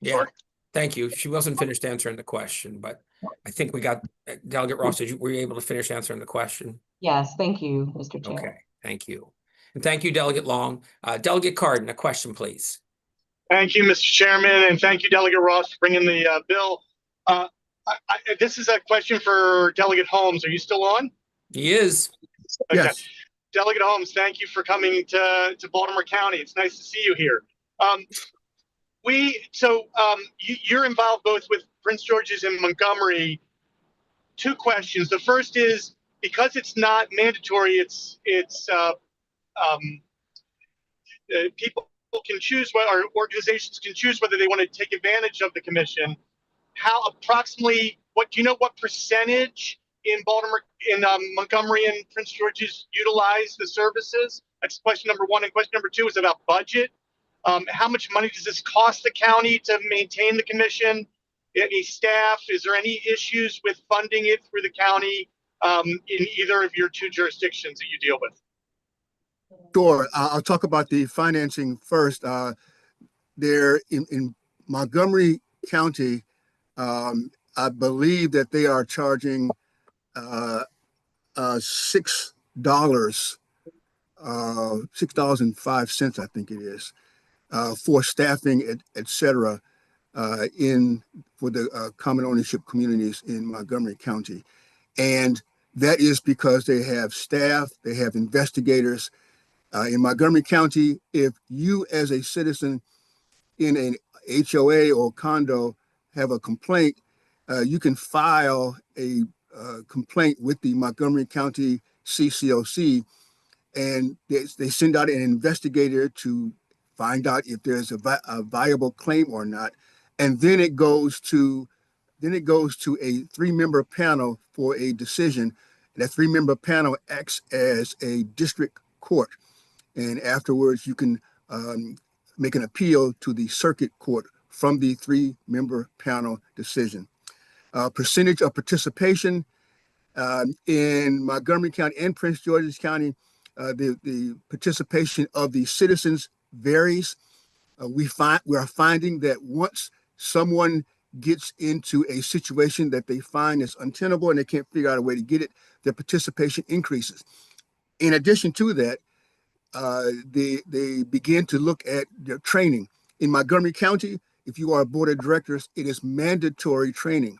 Speaker 1: Yeah. Thank you. She wasn't finished answering the question, but I think we got Delegate Ross. Were you able to finish answering the question?
Speaker 8: Yes. Thank you, Mr. Chair.
Speaker 1: Okay. Thank you. And thank you, Delegate Long. Delegate Cardin, a question, please.
Speaker 15: Thank you, Mr. Chairman, and thank you, Delegate Ross, for bringing the bill. This is a question for Delegate Holmes. Are you still on?
Speaker 1: He is.
Speaker 15: Okay.
Speaker 9: Yes.
Speaker 15: Delegate Holmes, thank you for coming to Baltimore County. It's nice to see you here. You're involved both with Prince George's and Montgomery. Two questions. The first is, because it's not mandatory, people can choose, or organizations can choose whether they want to take advantage of the commission. How approximately, do you know what percentage in Baltimore, in Montgomery and Prince George's utilize the services? That's question number one. And question number two is about budget. How much money does this cost the county to maintain the commission? Any staff? Is there any issues with funding it through the county in either of your two jurisdictions that you deal with?
Speaker 9: Sure. I'll talk about the financing first. There in Montgomery County, I believe that they are charging $6.05, I think it is, for staffing, et cetera, for the common ownership communities in Montgomery County. And that is because they have staff, they have investigators. In Montgomery County, if you as a citizen in an HOA or condo have a complaint, you can file a complaint with the Montgomery County CCOC, and they send out an investigator to find out if there's a viable claim or not. And then it goes to a 3-member panel for a decision. That 3-member panel acts as a district court. And afterwards, you can make an appeal to the circuit court from the 3-member panel decision. Percentage of participation in Montgomery County and Prince George's County, the participation of the citizens varies. We are finding that once someone gets into a situation that they find is untenable and they can't figure out a way to get it, their participation increases. In addition to that, they begin to look at their training. In Montgomery County, if you are a board of directors, it is mandatory training.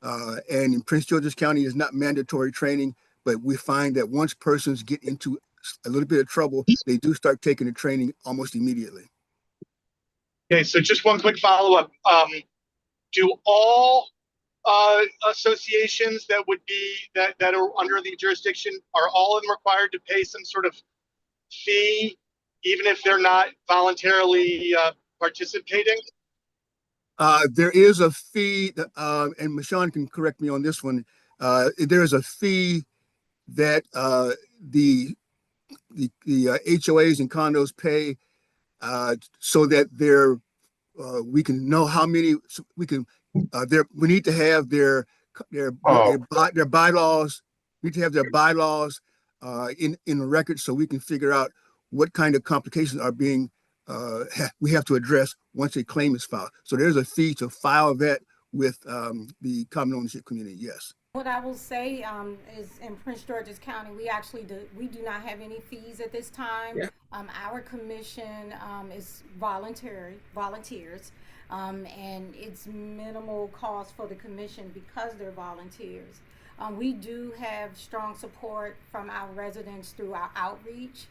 Speaker 9: And in Prince George's County, it's not mandatory training, but we find that once persons get into a little bit of trouble, they do start taking the training almost immediately.
Speaker 15: Okay, so just one quick follow-up. Do all associations that would be that are under the jurisdiction, are all of them required to pay some sort of fee, even if they're not voluntarily participating?
Speaker 9: There is a fee, and Michonne can correct me on this one. There is a fee that the HOAs and condos pay so that we can know how many we can. We need to have their bylaws. We need to have their bylaws in the record so we can figure out what kind of complications are being we have to address once a claim is filed. So there's a fee to file that with the common ownership community. Yes.
Speaker 11: What I will say is in Prince George's County, we do not have any fees at this time.
Speaker 1: Yeah.
Speaker 11: Our commission is volunteers, and it's minimal cost for the commission because they're volunteers. We do have strong support from our residents through our outreach.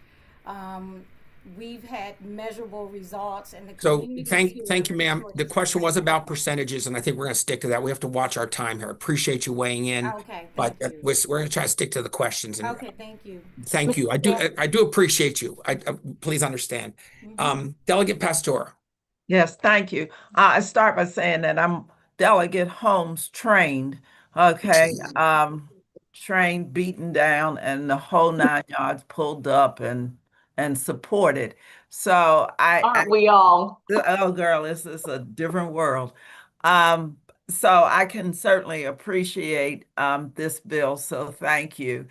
Speaker 11: We've had measurable results, and the
Speaker 1: So
Speaker 11: community.
Speaker 1: thank you, ma'am. The question was about percentages, and I think we're going to stick to that. We have to watch our time here. Appreciate you weighing in.
Speaker 11: Okay,
Speaker 1: but
Speaker 11: thank you.
Speaker 1: we're going to try to stick to the questions. And
Speaker 11: Okay, thank you.
Speaker 1: thank you. I do appreciate you. Please understand. Delegate Pastor.
Speaker 16: Yes, thank you. I start by saying that I'm Delegate Holmes trained. Okay, trained, beaten down, and the whole 9 yards, pulled up and supported. So
Speaker 8: Aren't we all?
Speaker 16: Oh, girl, this is a different world. So I can certainly appreciate this bill. So thank you.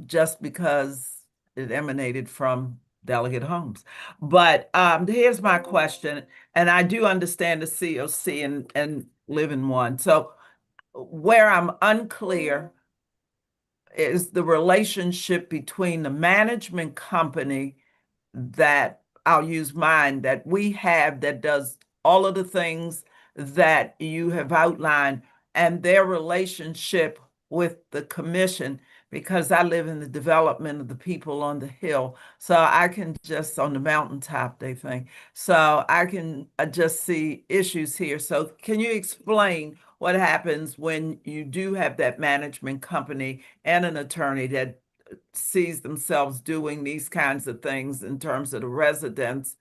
Speaker 16: Just because it emanated from Delegate Holmes. But here's my question, and I do understand the COC and live in one. So where I'm unclear is the relationship between the management company that I'll use mine that we have that does all of the things that you have outlined and their relationship with the commission, because I live in the development of the people on the hill. So I can just on the mountaintop, they think. So I can just see issues here. So can you explain what happens when you do have that management company and an attorney that sees themselves doing these kinds of things in terms of the residents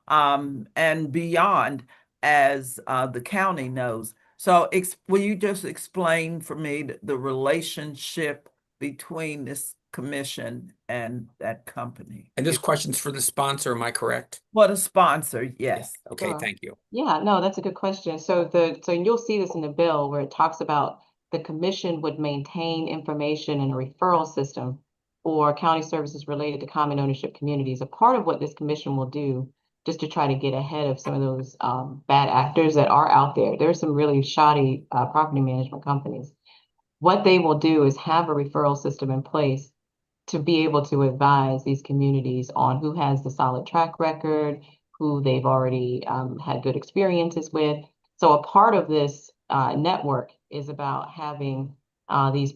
Speaker 16: and beyond, as the county knows? So will you just explain for me the relationship between this commission and that company?
Speaker 1: And this question's for the sponsor, am I correct?
Speaker 16: For the sponsor, yes.
Speaker 1: Okay,
Speaker 8: Sure.
Speaker 1: thank you.
Speaker 8: Yeah, no, that's a good question. So you'll see this in the bill where it talks about the commission would maintain information and a referral system for county services related to common ownership communities. A part of what this commission will do, just to try to get ahead of some of those bad actors that are out there. There's some really shoddy property management companies. What they will do is have a referral system in place to be able to advise these communities on who has the solid track record, who they've already had good experiences with. So a part of this network is about having these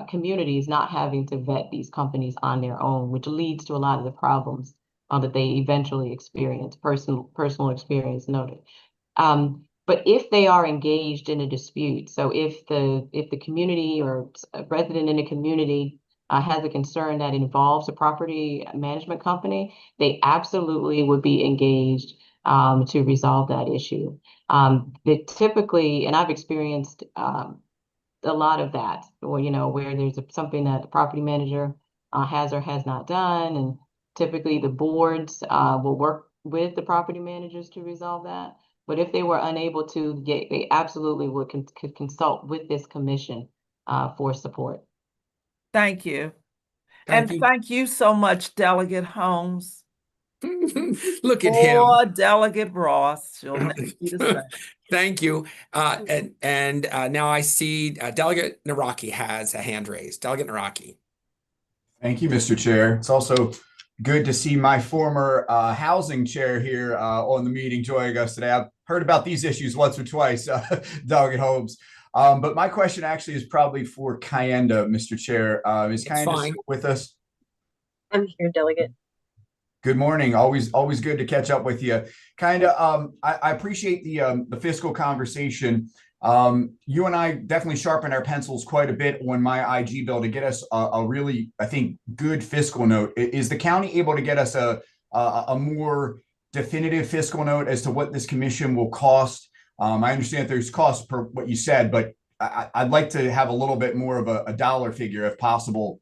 Speaker 8: communities not having to vet these companies on their own, which leads to a lot of the problems that they eventually experience, personal experience noted. But if they are engaged in a dispute, so if the community or a resident in the community has a concern that involves a property management company, they absolutely would be engaged to resolve that issue. They typically, and I've experienced a lot of that, or where there's something that the property manager has or has not done, and typically the boards will work with the property managers to resolve that. But if they were unable to, they absolutely could consult with this commission for support.
Speaker 16: Thank you. Thank you so much, Delegate Holmes.
Speaker 1: Look at him.
Speaker 16: Or Delegate Ross. She'll never be the same.
Speaker 1: Thank you. And now I see Delegate Naraki has a hand raised. Delegate Naraki.
Speaker 17: Thank you, Mr. Chair. It's also good to see my former housing chair here on the meeting joining us today. I've heard about these issues once or twice, Delegate Holmes. But my question actually is probably for Kayenda, Mr. Chair. Is Kayenda still with us?
Speaker 13: I'm here, Delegate.
Speaker 17: Good morning. Always good to catch up with you. I appreciate the fiscal conversation You and I definitely sharpened our pencils quite a bit on my IG bill to get us a really, I think, good fiscal note. Is the county able to get us a more definitive fiscal note as to what this commission will cost? I understand there's costs per what you said, but I'd like to have a little bit more of a dollar figure if possible.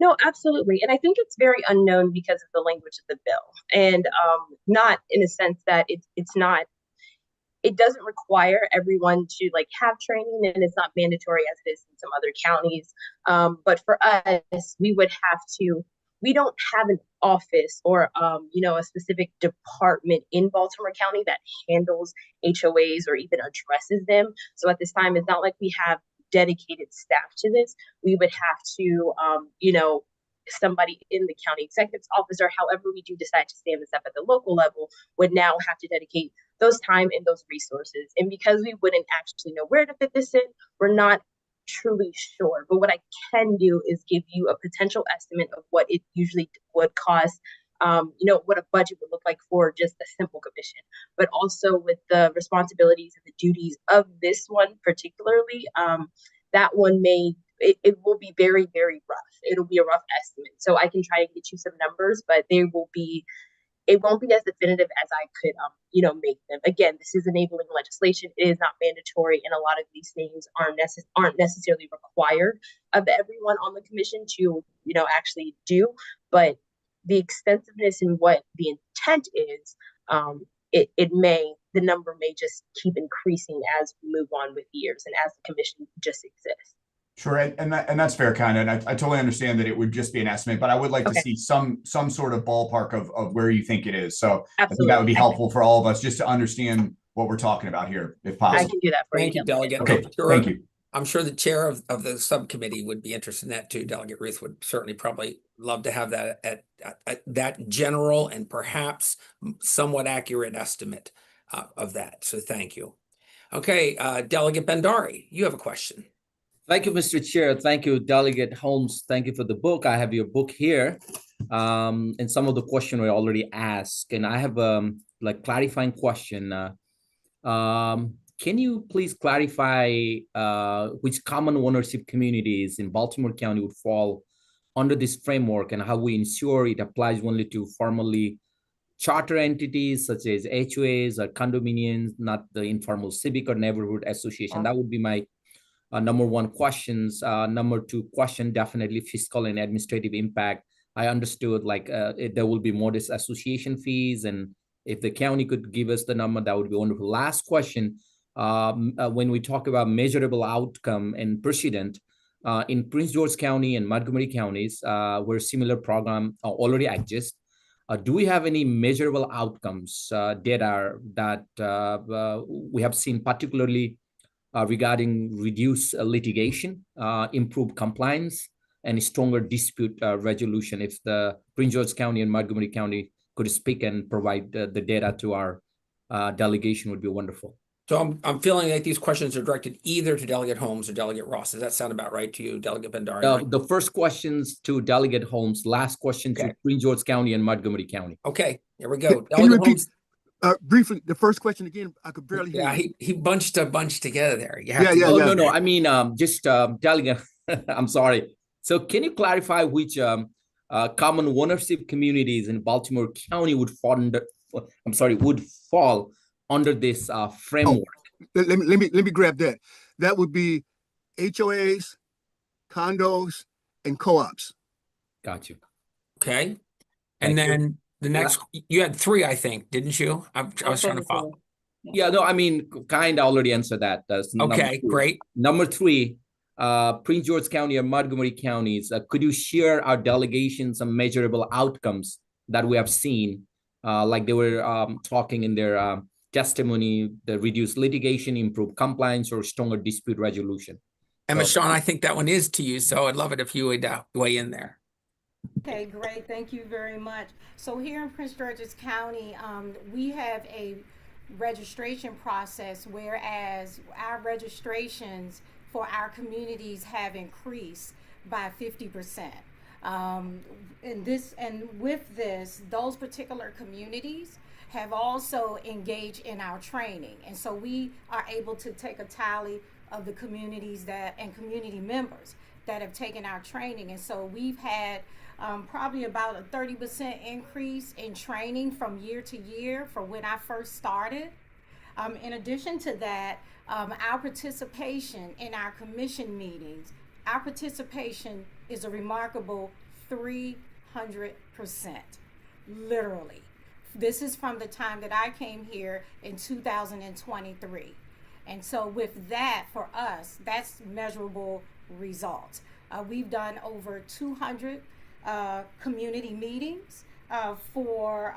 Speaker 13: No, absolutely. And I think it's very unknown because of the language of the bill, and not in a sense that it's not, it doesn't require everyone to like have training, and it's not mandatory as it is in some other counties. But for us, we don't have an office or a specific department in Baltimore County that handles HOAs or even addresses them. So at this time, it's not like we have dedicated staff to this. We would have to somebody in the county executive's office, or however we do decide to stand this up at the local level, would now have to dedicate those time and those resources. And because we wouldn't actually know where to fit this in, we're not truly sure. But what I can do is give you a potential estimate of what it usually would cost, what a budget would look like for just a simple commission. But also with the responsibilities and the duties of this one particularly, that one it will be very, very rough. It'll be a rough estimate. So I can try to get you some numbers, but it won't be as definitive as I could, make them. Again, this is enabling legislation. It is not mandatory, and a lot of these things aren't necessarily required of everyone on the commission to, actually do. But the extensiveness and what the intent is, the number may just keep increasing as we move on with years and as the commission just exists.
Speaker 17: Sure, and that's fair, kind of. And I totally understand that it would just be an estimate, but I would like to see some sort of ballpark of where you think it is. So absolutely. I think that would be helpful for all of us just to understand what we're talking about here, if possible.
Speaker 13: I can do that for you.
Speaker 1: Thank you, Delegate.
Speaker 17: Okay, thank you.
Speaker 1: I'm sure the chair of the subcommittee would be interested in that too. Delegate Ruth would certainly probably love to have that at that general and perhaps somewhat accurate estimate of that. So thank you. Okay, Delegate Bhandari, you have a question.
Speaker 7: Thank you, Mr. Chair. Thank you, Delegate Holmes. Thank you for the book. I have your book here. And some of the questions were already asked. And I have a clarifying question. Can you please clarify which common ownership communities in Baltimore County would fall under this framework, and how we ensure it applies only to formally charter entities such as HOAs or condominiums, not the informal civic or neighborhood association? That would be my number one questions. Number two question, definitely fiscal and administrative impact. I understood there will be modest association fees, and if the county could give us the number, that would be wonderful. Last question, when we talk about measurable outcome and precedent, in Prince George County and Montgomery counties, where similar program already exists, do we have any measurable outcomes data that we have seen, particularly regarding reduced litigation, improved compliance, and stronger dispute resolution? If the Prince George County and Montgomery County could speak and provide the data to our delegation, would be wonderful.
Speaker 1: So I'm feeling like these questions are directed either to Delegate Holmes or Delegate Ross. Does that sound about right to you, Delegate Bhandari?
Speaker 7: The first questions to Delegate Holmes, last question to Prince George County and Montgomery County.
Speaker 1: Okay, here we go.
Speaker 9: Can you repeat briefly the first question again? I could barely hear.
Speaker 1: Yeah, he bunched a bunch together there.
Speaker 7: No. I mean, just Delegate. I'm sorry. So can you clarify which common ownership communities in Baltimore County would fall under this framework?
Speaker 9: Let me grab that. That would be HOAs, condos, and co-ops.
Speaker 7: Got you.
Speaker 1: Okay. And then the next, you had three, I think, didn't you? I was trying to follow.
Speaker 7: Yeah, no, I mean, kind of already answered that.
Speaker 1: Okay, great.
Speaker 7: Number three, Prince George County or Montgomery counties, could you share our delegation some measurable outcomes that we have seen, like they were talking in their testimony, the reduced litigation, improved compliance, or stronger dispute resolution?
Speaker 1: And Sean, I think that one is to you, so I'd love it if you would weigh in there.
Speaker 11: Okay, great. Thank you very much. So here in Prince George's County, we have a registration process, whereas our registrations for our communities have increased by 50%. And with this, those particular communities have also engaged in our training. And so we are able to take a tally of the communities and community members that have taken our training. And so we've had probably about a 30% increase in training from year to year from when I first started. In addition to that, our participation in our commission meetings, our participation is a remarkable 300%, literally. This is from the time that I came here in 2023. And so with that, for us, that's measurable results. We've done over 200 community meetings for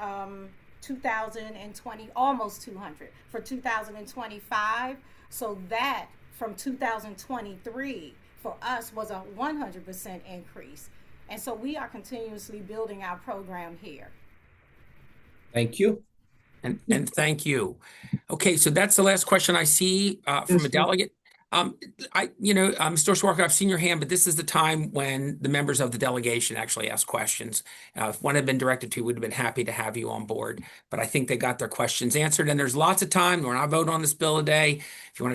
Speaker 11: 2020, almost 200 for 2025. So that from 2023 for us was a 100% increase. And so we are continuously building our program here.
Speaker 1: Thank you. And thank you. Okay, so that's the last question I see from a delegate. Mr. Schwarker, I've seen your hand, but this is the time when the members of the delegation actually ask questions. If one had been directed to you, we'd have been happy to have you on board, but I think they got their questions answered, and there's lots of time. We're not voting on this bill today. If we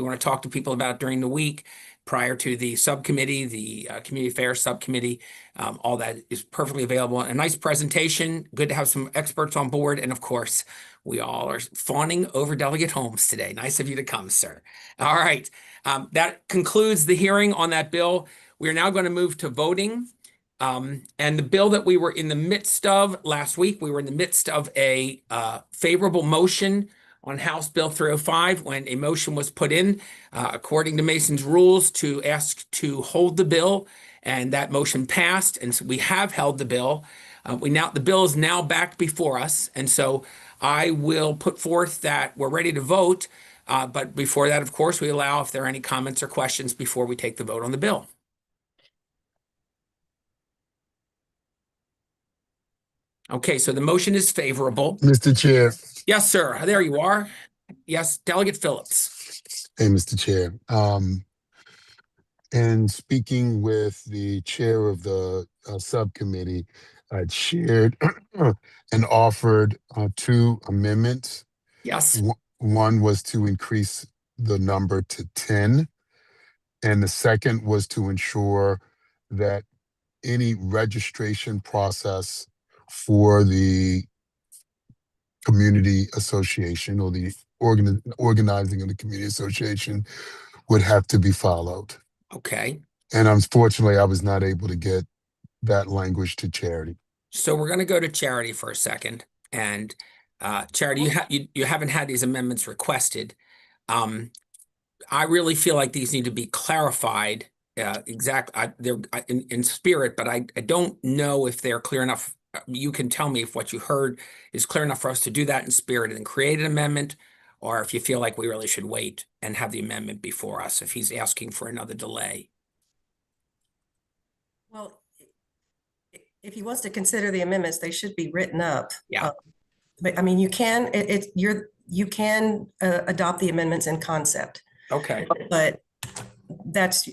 Speaker 1: want to talk to people about it during the week, prior to the subcommittee, the Community Affairs Subcommittee, all that is perfectly available. A nice presentation, good to have some experts on board, and of course, we all are fawning over Delegate Holmes today. Nice of you to come, sir. All right, that concludes the hearing on that bill. We are now going to move to voting. And the bill that we were in the midst of last week, we were in the midst of a favorable motion on House Bill 305 when a motion was put in according to Mason's rules to ask to hold the bill, and that motion passed, and so we have held the bill. The bill is now back before us, and so I will put forth that we're ready to vote, but before that, of course, we allow if there are any comments or questions before we take the vote on the bill. Okay, so the motion is favorable.
Speaker 18: Mr. Chair.
Speaker 1: Yes, sir. There you are. Yes, Delegate Phillips.
Speaker 18: Hey, Mr. Chair. And speaking with the chair of the subcommittee, I shared and offered two amendments.
Speaker 1: Yes.
Speaker 18: One was to increase the number to 10, and the second was to ensure that any registration process for the community association or the organizing of the community association would have to be followed.
Speaker 1: Okay.
Speaker 18: And unfortunately, I was not able to get that language to Charity.
Speaker 1: So we're going to go to Charity for a second. And Charity, you haven't had these amendments requested. I really feel like these need to be clarified they're in spirit, but I don't know if they're clear enough. You can tell me if what you heard is clear enough for us to do that in spirit and create an amendment, or if you feel like we really should wait and have the amendment before us if he's asking for another delay.
Speaker 19: Well, if he wants to consider the amendments, they should be written up.
Speaker 1: Yeah.
Speaker 19: But I mean, you can adopt the amendments in concept.
Speaker 1: Okay.
Speaker 19: But that's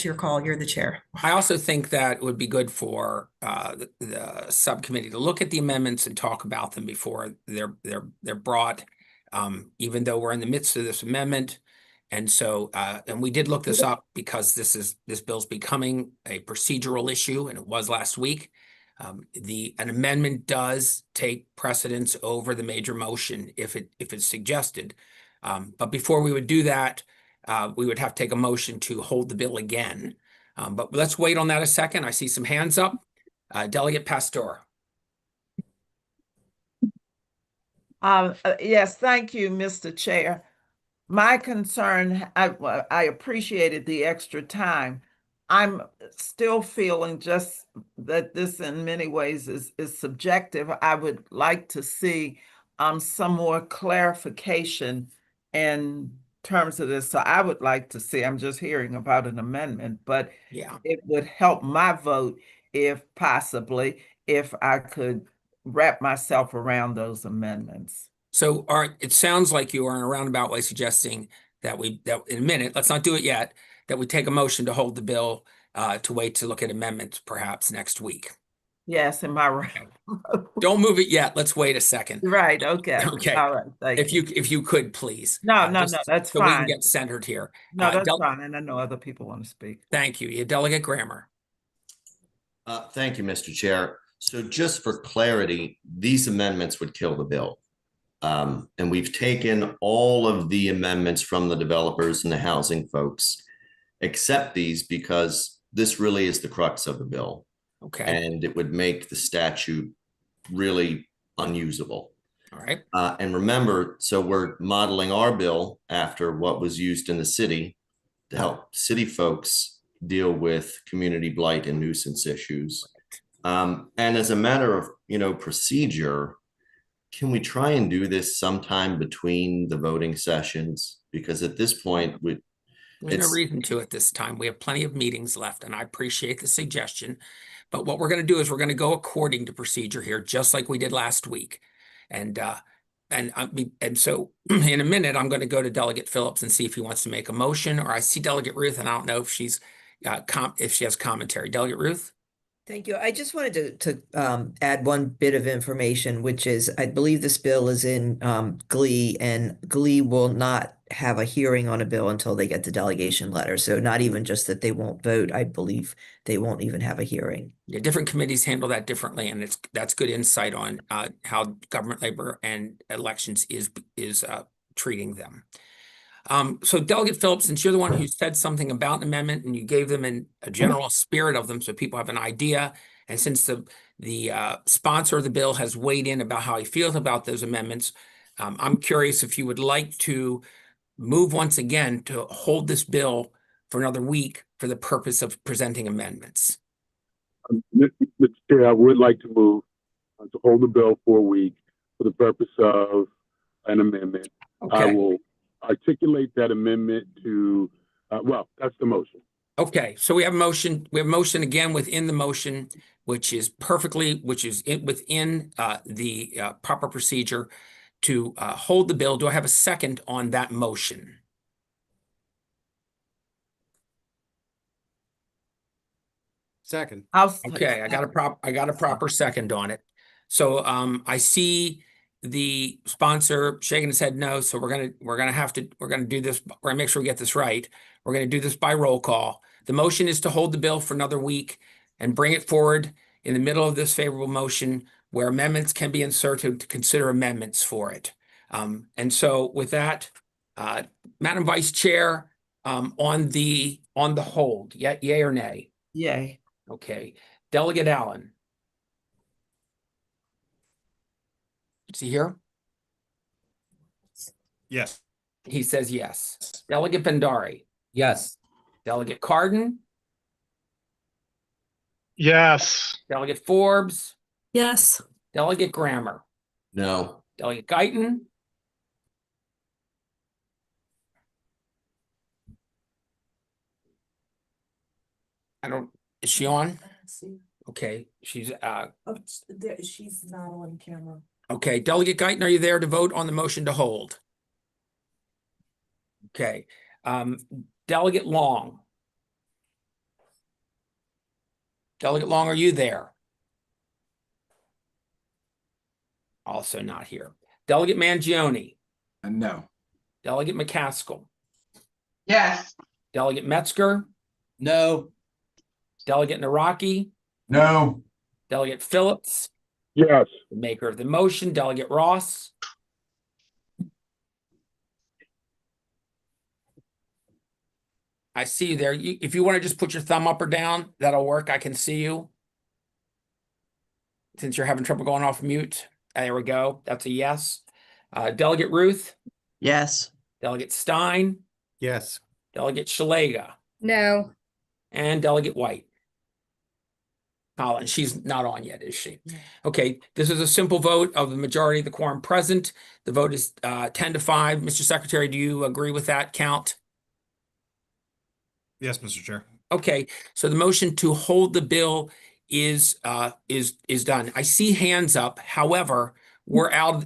Speaker 19: your call. You're the chair.
Speaker 1: I also think that it would be good for the subcommittee to look at the amendments and talk about them before they're brought, even though we're in the midst of this amendment. And so, and we did look this up because this bill's becoming a procedural issue, and it was last week. An amendment does take precedence over the major motion if it's suggested. But before we would do that, we would have to take a motion to hold the bill again. But let's wait on that a second. I see some hands up. Delegate Pastor.
Speaker 16: Yes, thank you, Mr. Chair. My concern, I appreciated the extra time. I'm still feeling just that this in many ways is subjective. I would like to see some more clarification in terms of this. So I would like to see, I'm just hearing about an amendment, but
Speaker 1: yeah,
Speaker 16: it would help my vote if I could wrap myself around those amendments.
Speaker 1: So, all right, it sounds like you are in a roundabout way suggesting that in a minute, let's not do it yet, that we take a motion to hold the bill to wait to look at amendments perhaps next week.
Speaker 16: Yes, am I right?
Speaker 1: Don't move it yet. Let's wait a second.
Speaker 16: Right, okay.
Speaker 1: Okay.
Speaker 16: All right, thank you.
Speaker 1: If you could, please.
Speaker 16: No,
Speaker 1: Just
Speaker 16: that's
Speaker 1: so we can
Speaker 16: fine.
Speaker 1: get centered here.
Speaker 16: No, that's fine, and I know other people want to speak.
Speaker 1: Thank you. Delegate Grammer.
Speaker 20: Thank you, Mr. Chair. So just for clarity, these amendments would kill the bill. And we've taken all of the amendments from the developers and the housing folks, except these, because this really is the crux of the bill.
Speaker 1: Okay.
Speaker 20: And it would make the statute really unusable.
Speaker 1: All right.
Speaker 20: And remember, so we're modeling our bill after what was used in the city to help city folks deal with community blight and nuisance issues. And as a matter of, procedure, can we try and do this sometime between the voting sessions? Because at this point,
Speaker 1: there's no reason to at this time. We have plenty of meetings left, and I appreciate the suggestion. But what we're going to do is we're going to go according to procedure here, just like we did last week. And so in a minute, I'm going to go to Delegate Phillips and see if he wants to make a motion. Or I see Delegate Ruth, and I don't know if she's if she has commentary. Delegate Ruth.
Speaker 21: Thank you. I just wanted to add one bit of information, which is I believe this bill is in GLEE, and GLEE will not have a hearing on a bill until they get the delegation letter. So not even just that they won't vote, I believe they won't even have a hearing.
Speaker 1: Yeah, different committees handle that differently, and that's good insight on how government labor and elections is treating them. So Delegate Phillips, since you're the one who said something about an amendment and you gave them in a general spirit of them so people have an idea, and since the sponsor of the bill has weighed in about how he feels about those amendments, I'm curious if you would like to move once again to hold this bill for another week for the purpose of presenting amendments.
Speaker 14: Mr. Chair, I would like to move to hold the bill for a week for the purpose of an amendment.
Speaker 1: Okay.
Speaker 14: I will articulate that amendment to, that's the motion.
Speaker 1: Okay, so we have a motion. We have a motion again within the motion, which is within the proper procedure to hold the bill. Do I have a second on that motion?
Speaker 22: Second.
Speaker 1: Okay, I got a proper second on it. So I see the sponsor shaking his head no. So we're gonna do this. We're gonna make sure we get this right. We're gonna do this by roll call. The motion is to hold the bill for another week and bring it forward in the middle of this favorable motion where amendments can be inserted to consider amendments for it. And so with that, Madam Vice Chair, on the hold, yay or nay?
Speaker 21: Yay.
Speaker 1: Okay. Delegate Allen. Is he here?
Speaker 22: Yes.
Speaker 1: He says yes. Delegate Bhandari.
Speaker 22: Yes.
Speaker 1: Delegate Cardin.
Speaker 15: Yes.
Speaker 1: Delegate Forbes.
Speaker 19: Yes.
Speaker 1: Delegate Grammer.
Speaker 20: No.
Speaker 1: Delegate Guyton. Is she on? Okay, she's
Speaker 19: She's not on camera.
Speaker 1: okay. Delegate Guyton, are you there to vote on the motion to hold? Okay. Delegate Long. Delegate Long, are you there? Also not here. Delegate Mangione.
Speaker 22: No.
Speaker 1: Delegate McCaskill.
Speaker 23: Yes.
Speaker 1: Delegate Metzger.
Speaker 22: No.
Speaker 1: Delegate Naraki.
Speaker 17: No.
Speaker 1: Delegate Phillips.
Speaker 14: Yes.
Speaker 1: The maker of the motion. Delegate Ross. I see you there. If you want to just put your thumb up or down, that'll work. I can see you. Since you're having trouble going off mute. There we go. That's a yes. Delegate Ruth.
Speaker 21: Yes.
Speaker 1: Delegate Stein.
Speaker 22: Yes.
Speaker 1: Delegate Shalega.
Speaker 4: No.
Speaker 1: And Delegate White. Colin, she's not on yet, is she? Okay, this is a simple vote of the majority of the quorum present. The vote is 10-5. Mr. Secretary, do you agree with that count?
Speaker 22: Yes, Mr. Chair.
Speaker 1: Okay, so the motion to hold the bill is done. I see hands up. However, we're out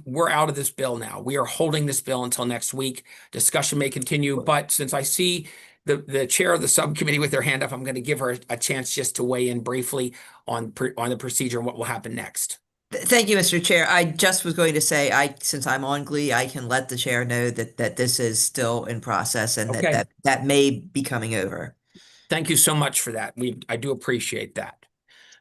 Speaker 1: of this bill now. We are holding this bill until next week. Discussion may continue, but since I see the chair of the subcommittee with her hand up, I'm going to give her a chance just to weigh in briefly on the procedure and what will happen next.
Speaker 21: Thank you, Mr. Chair. I just was going to say, since I'm on Glee, I can let the chair know that this is still in process and
Speaker 1: Okay.
Speaker 21: that may be coming over.
Speaker 1: Thank you so much for that. I do appreciate that.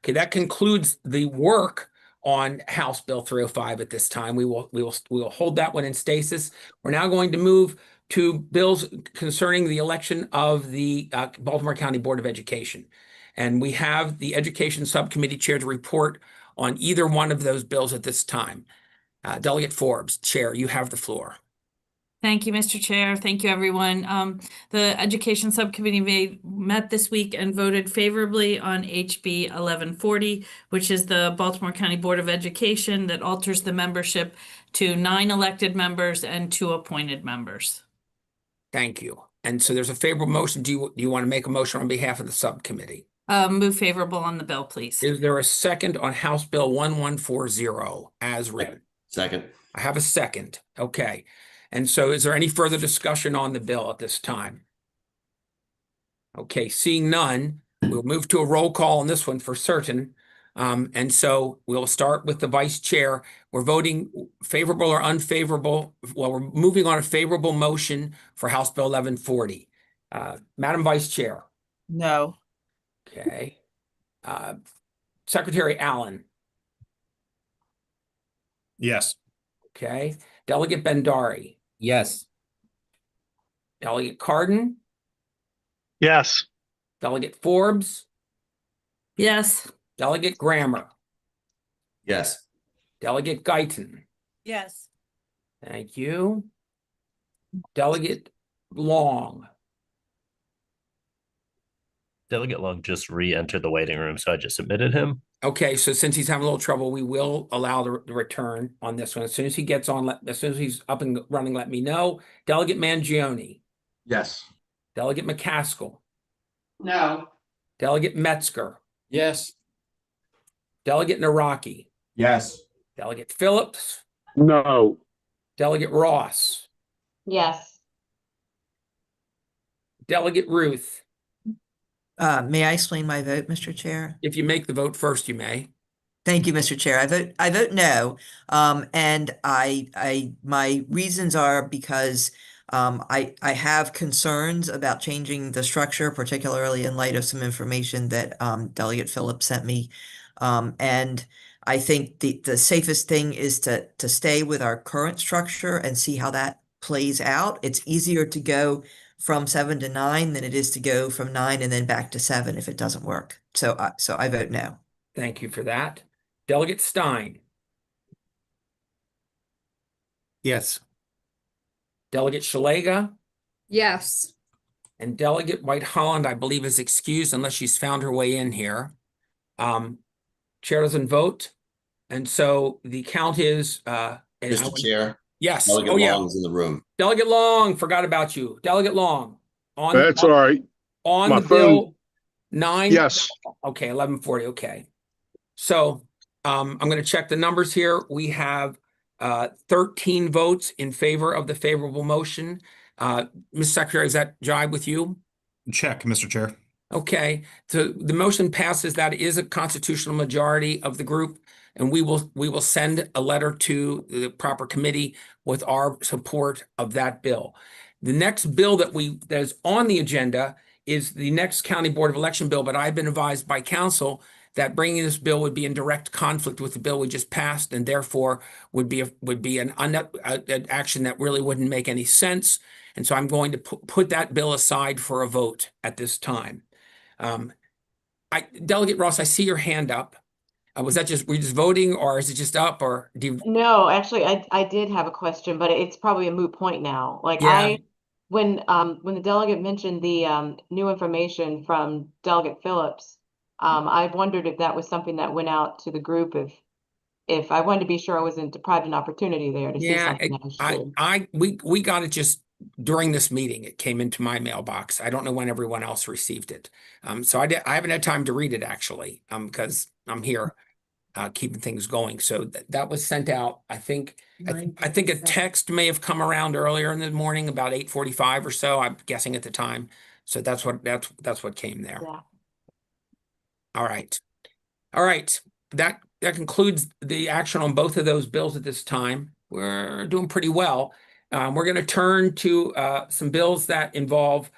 Speaker 1: Okay, that concludes the work on House Bill 305 at this time. We will hold that one in stasis. We're now going to move to bills concerning the election of the Baltimore County Board of Education. And we have the Education Subcommittee Chair to report on either one of those bills at this time. Delegate Forbes, Chair, you have the floor.
Speaker 2: Thank you, Mr. Chair. Thank you, everyone. The Education Subcommittee met this week and voted favorably on HB 1140, which is the Baltimore County Board of Education that alters the membership to 9 elected members and 2 appointed members.
Speaker 1: Thank you. And so there's a favorable motion. Do you want to make a motion on behalf of the subcommittee?
Speaker 2: Move favorable on the bill, please.
Speaker 1: Is there a second on House Bill 1140 as written?
Speaker 20: Second.
Speaker 1: I have a second. Okay. And so is there any further discussion on the bill at this time? Okay, seeing none, we'll move to a roll call on this one for certain. And so we'll start with the vice chair. We're voting favorable or unfavorable. Well, we're moving on a favorable motion for House Bill 1140. Madam Vice Chair.
Speaker 16: No.
Speaker 1: Okay. Secretary Allen.
Speaker 22: Yes.
Speaker 1: Okay. Delegate Bendari.
Speaker 7: Yes.
Speaker 1: Delegate Cardin.
Speaker 15: Yes.
Speaker 1: Delegate Forbes.
Speaker 2: Yes.
Speaker 1: Delegate Grammer.
Speaker 20: Yes.
Speaker 1: Delegate Guyton.
Speaker 2: Yes.
Speaker 1: Thank you. Delegate Long.
Speaker 3: Delegate Long just re-entered the waiting room, so I just admitted him.
Speaker 1: Okay, so since he's having a little trouble, we will allow the return on this one. As soon as he gets on, as soon as he's up and running, let me know. Delegate Mangione.
Speaker 22: Yes.
Speaker 1: Delegate McCaskill.
Speaker 8: No.
Speaker 1: Delegate Metzger.
Speaker 22: Yes.
Speaker 1: Delegate Naraki.
Speaker 17: Yes.
Speaker 1: Delegate Phillips.
Speaker 14: No.
Speaker 1: Delegate Ross.
Speaker 8: Yes.
Speaker 1: Delegate Ruth.
Speaker 21: May I explain my vote, Mr. Chair?
Speaker 1: If you make the vote first, you may.
Speaker 21: Thank you, Mr. Chair. I vote no. And my reasons are because I have concerns about changing the structure, particularly in light of some information that Delegate Phillips sent me. And I think the safest thing is to stay with our current structure and see how that plays out. It's easier to go from 7 to 9 than it is to go from 9 and then back to 7 if it doesn't work. So I vote no.
Speaker 1: Thank you for that. Delegate Stein.
Speaker 22: Yes.
Speaker 1: Delegate Shalega.
Speaker 4: Yes.
Speaker 1: And Delegate White Holland, I believe, is excused unless she's found her way in here. Chair doesn't vote. And so the count is
Speaker 20: Mr. Chair.
Speaker 1: Yes.
Speaker 20: Delegate
Speaker 1: Oh, yeah.
Speaker 20: Long is in the room.
Speaker 1: Delegate Long, forgot about you. Delegate Long.
Speaker 14: That's all right.
Speaker 1: On
Speaker 14: My
Speaker 1: the bill,
Speaker 14: phone.
Speaker 1: 9.
Speaker 14: Yes.
Speaker 1: Okay, 1140. Okay. So I'm going to check the numbers here. We have 13 votes in favor of the favorable motion. Ms. Secretary, is that jibe with you?
Speaker 22: Check, Mr. Chair.
Speaker 1: Okay, so the motion passes. That is a constitutional majority of the group, and we will send a letter to the proper committee with our support of that bill. The next bill that is on the agenda is the next County Board of Election bill, but I've been advised by counsel that bringing this bill would be in direct conflict with the bill we just passed, and therefore would be an action that really wouldn't make any sense. And so I'm going to put that bill aside for a vote at this time. Delegate Ross, I see your hand up. Was that were you just voting, or is it just up, or do you?
Speaker 8: No, actually, I did have a question, but it's probably a moot point now. Like
Speaker 1: Yeah.
Speaker 8: when the delegate mentioned the new information from Delegate Phillips, I wondered if that was something that went out to the group. If I wanted to be sure I wasn't deprived an opportunity there to see something that was true.
Speaker 1: We got it just during this meeting. It came into my mailbox. I don't know when everyone else received it. So I haven't had time to read it actually, because I'm here keeping things going. So that was sent out. I think a text may have come around earlier in the morning, about 8:45 or so. I'm guessing at the time. So that's what came there.
Speaker 8: Yeah.
Speaker 1: All right. All right. That concludes the action on both of those bills at this time. We're doing pretty well. We're going to turn to some bills that involve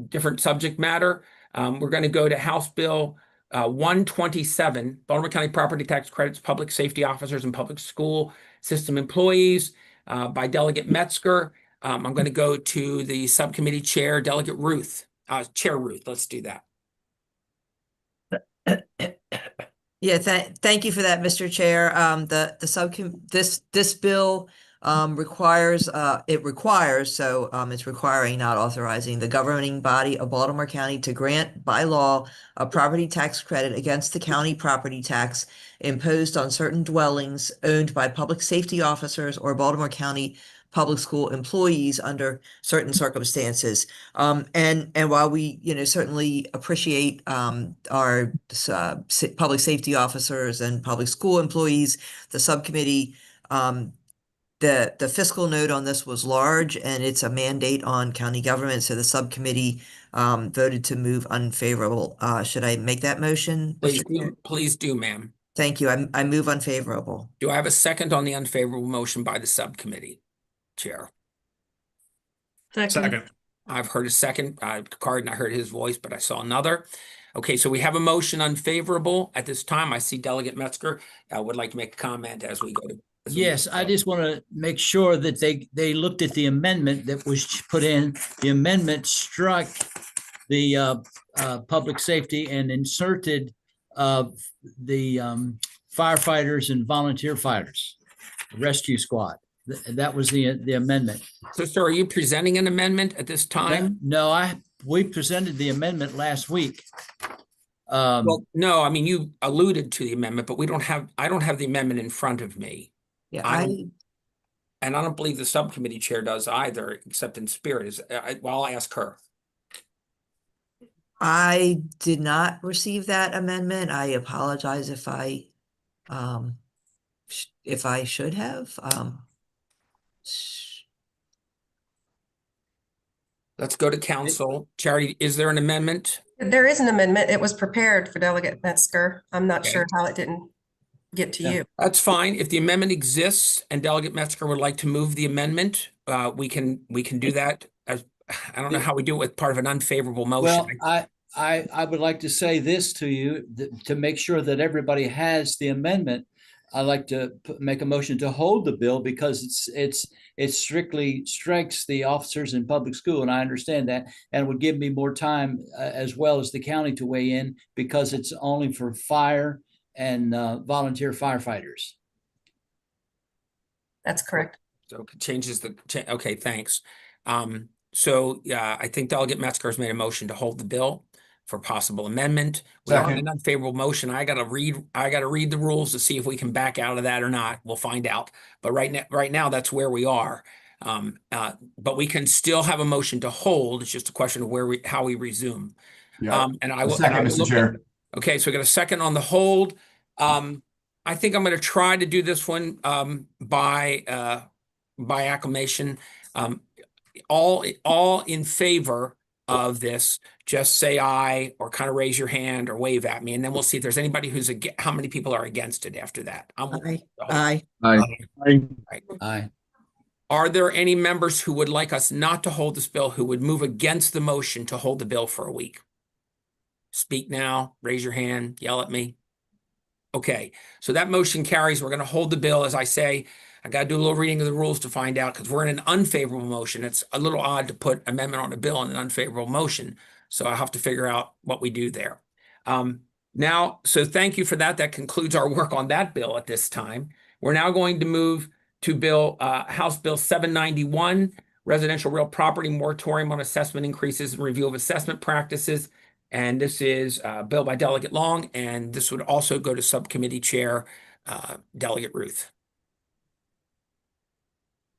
Speaker 1: different subject matter. We're going to go to House Bill 127, Baltimore County Property Tax Credits, Public Safety Officers and Public School System Employees by Delegate Metzger. I'm going to go to the subcommittee chair, Delegate Ruth. Chair Ruth, let's do that.
Speaker 21: Yeah, thank you for that, Mr. Chair. This bill requires it's requiring, not authorizing, the governing body of Baltimore County to grant by law a property tax credit against the county property tax imposed on certain dwellings owned by public safety officers or Baltimore County public school employees under certain circumstances. And while we, certainly appreciate our public safety officers and public school employees, the subcommittee, the fiscal note on this was large, and it's a mandate on county government. So the subcommittee voted to move unfavorable. Should I make that motion?
Speaker 1: Please do, ma'am.
Speaker 21: Thank you. I move unfavorable.
Speaker 1: Do I have a second on the unfavorable motion by the subcommittee chair?
Speaker 2: Second.
Speaker 1: I've heard a second. Card, and I heard his voice, but I saw another. Okay, so we have a motion unfavorable at this time. I see Delegate Metzger would like to make a comment as we go to.
Speaker 5: Yes, I just want to make sure that they looked at the amendment that was put in. The amendment struck the public safety and inserted the firefighters and volunteer fighters, rescue squad. That was the amendment.
Speaker 1: So, sir, are you presenting an amendment at this time?
Speaker 5: No, we presented the amendment last week.
Speaker 1: Well, no, I mean, you alluded to the amendment, but I don't have the amendment in front of me.
Speaker 21: Yeah,
Speaker 1: and I don't believe the subcommittee chair does either, except in spirit. I'll ask her.
Speaker 21: I did not receive that amendment. I apologize if I should have.
Speaker 1: Let's go to council. Charity, is there an amendment?
Speaker 19: There is an amendment. It was prepared for Delegate Metzger. I'm not sure how it didn't get to you.
Speaker 1: That's fine. If the amendment exists and Delegate Metzger would like to move the amendment, we can do that. I don't know how we do it with part of an unfavorable motion.
Speaker 5: Well, I would like to say this to you to make sure that everybody has the amendment. I'd like to make a motion to hold the bill because it strictly strikes the officers in public school, and I understand that, and would give me more time as well as the county to weigh in because it's only for fire and volunteer firefighters.
Speaker 19: That's correct.
Speaker 1: So it changes okay, thanks. So I think Delegate Metzger has made a motion to hold the bill for possible amendment. Without an unfavorable motion, I gotta read the rules to see if we can back out of that or not. We'll find out. But right now that's where we are. But we can still have a motion to hold. It's just a question of how we resume.
Speaker 17: Yeah.
Speaker 1: And I will
Speaker 17: second, Mr. Chair.
Speaker 1: Okay, so we got a second on the hold. I think I'm going to try to do this one by acclamation. All in favor of this, just say aye or kind of raise your hand or wave at me, and then we'll see if there's anybody how many people are against it after that.
Speaker 21: Aye.
Speaker 5: Aye.
Speaker 1: Are there any members who would like us not to hold this bill, who would move against the motion to hold the bill for a week? Speak now, raise your hand, yell at me. Okay, so that motion carries. We're going to hold the bill. As I say, I got to do a little reading of the rules to find out, because we're in an unfavorable motion. It's a little odd to put amendment on a bill in an unfavorable motion. So I have to figure out what we do there. So thank you for that. That concludes our work on that bill at this time. We're now going to move to House Bill 791, Residential Real Property Moratorium on Assessment Increases and Review of Assessment Practices. And this is a bill by Delegate Long, and this would also go to Subcommittee Chair Delegate Ruth.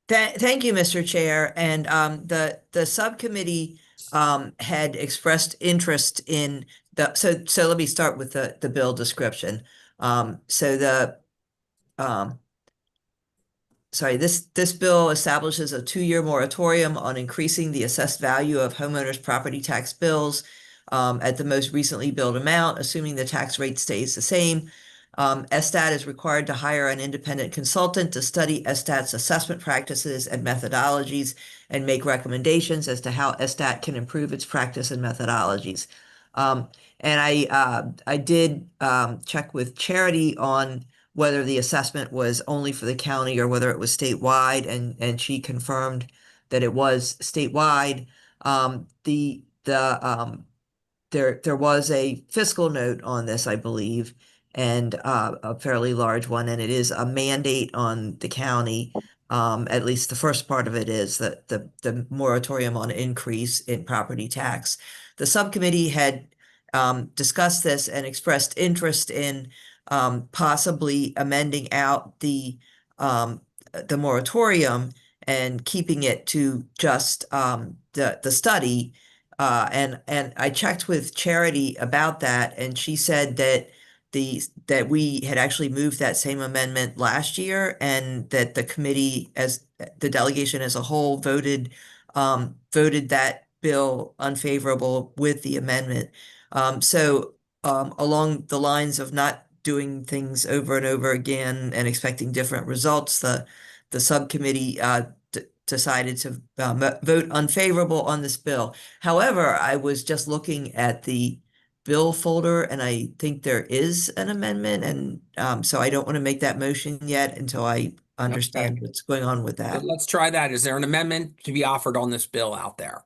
Speaker 21: Thank you, Mr. Chair. And the subcommittee had expressed interest in so let me start with the bill description. So this bill establishes a 2-year moratorium on increasing the assessed value of homeowners' property tax bills at the most recently billed amount, assuming the tax rate stays the same. SSTAT is required to hire an independent consultant to study SSTAT's assessment practices and methodologies and make recommendations as to how SSTAT can improve its practice and methodologies. And I did check with Charity on whether the assessment was only for the county or whether it was statewide, and she confirmed that it was statewide. There was a fiscal note on this, I believe, and a fairly large one, and it is a mandate on the county. At least the first part of it is that the moratorium on increase in property tax. The subcommittee had discussed this and expressed interest in possibly amending out the moratorium and keeping it to just the study. And I checked with Charity about that, and she said that we had actually moved that same amendment last year, and that the committee, as the delegation as a whole, voted that bill unfavorable with the amendment. So along the lines of not doing things over and over again and expecting different results, the subcommittee decided to vote unfavorable on this bill. However, I was just looking at the bill folder, and I think there is an amendment, and so I don't want to make that motion yet until I understand what's going on with that.
Speaker 1: So let's try that. Is there an amendment to be offered on this bill out there?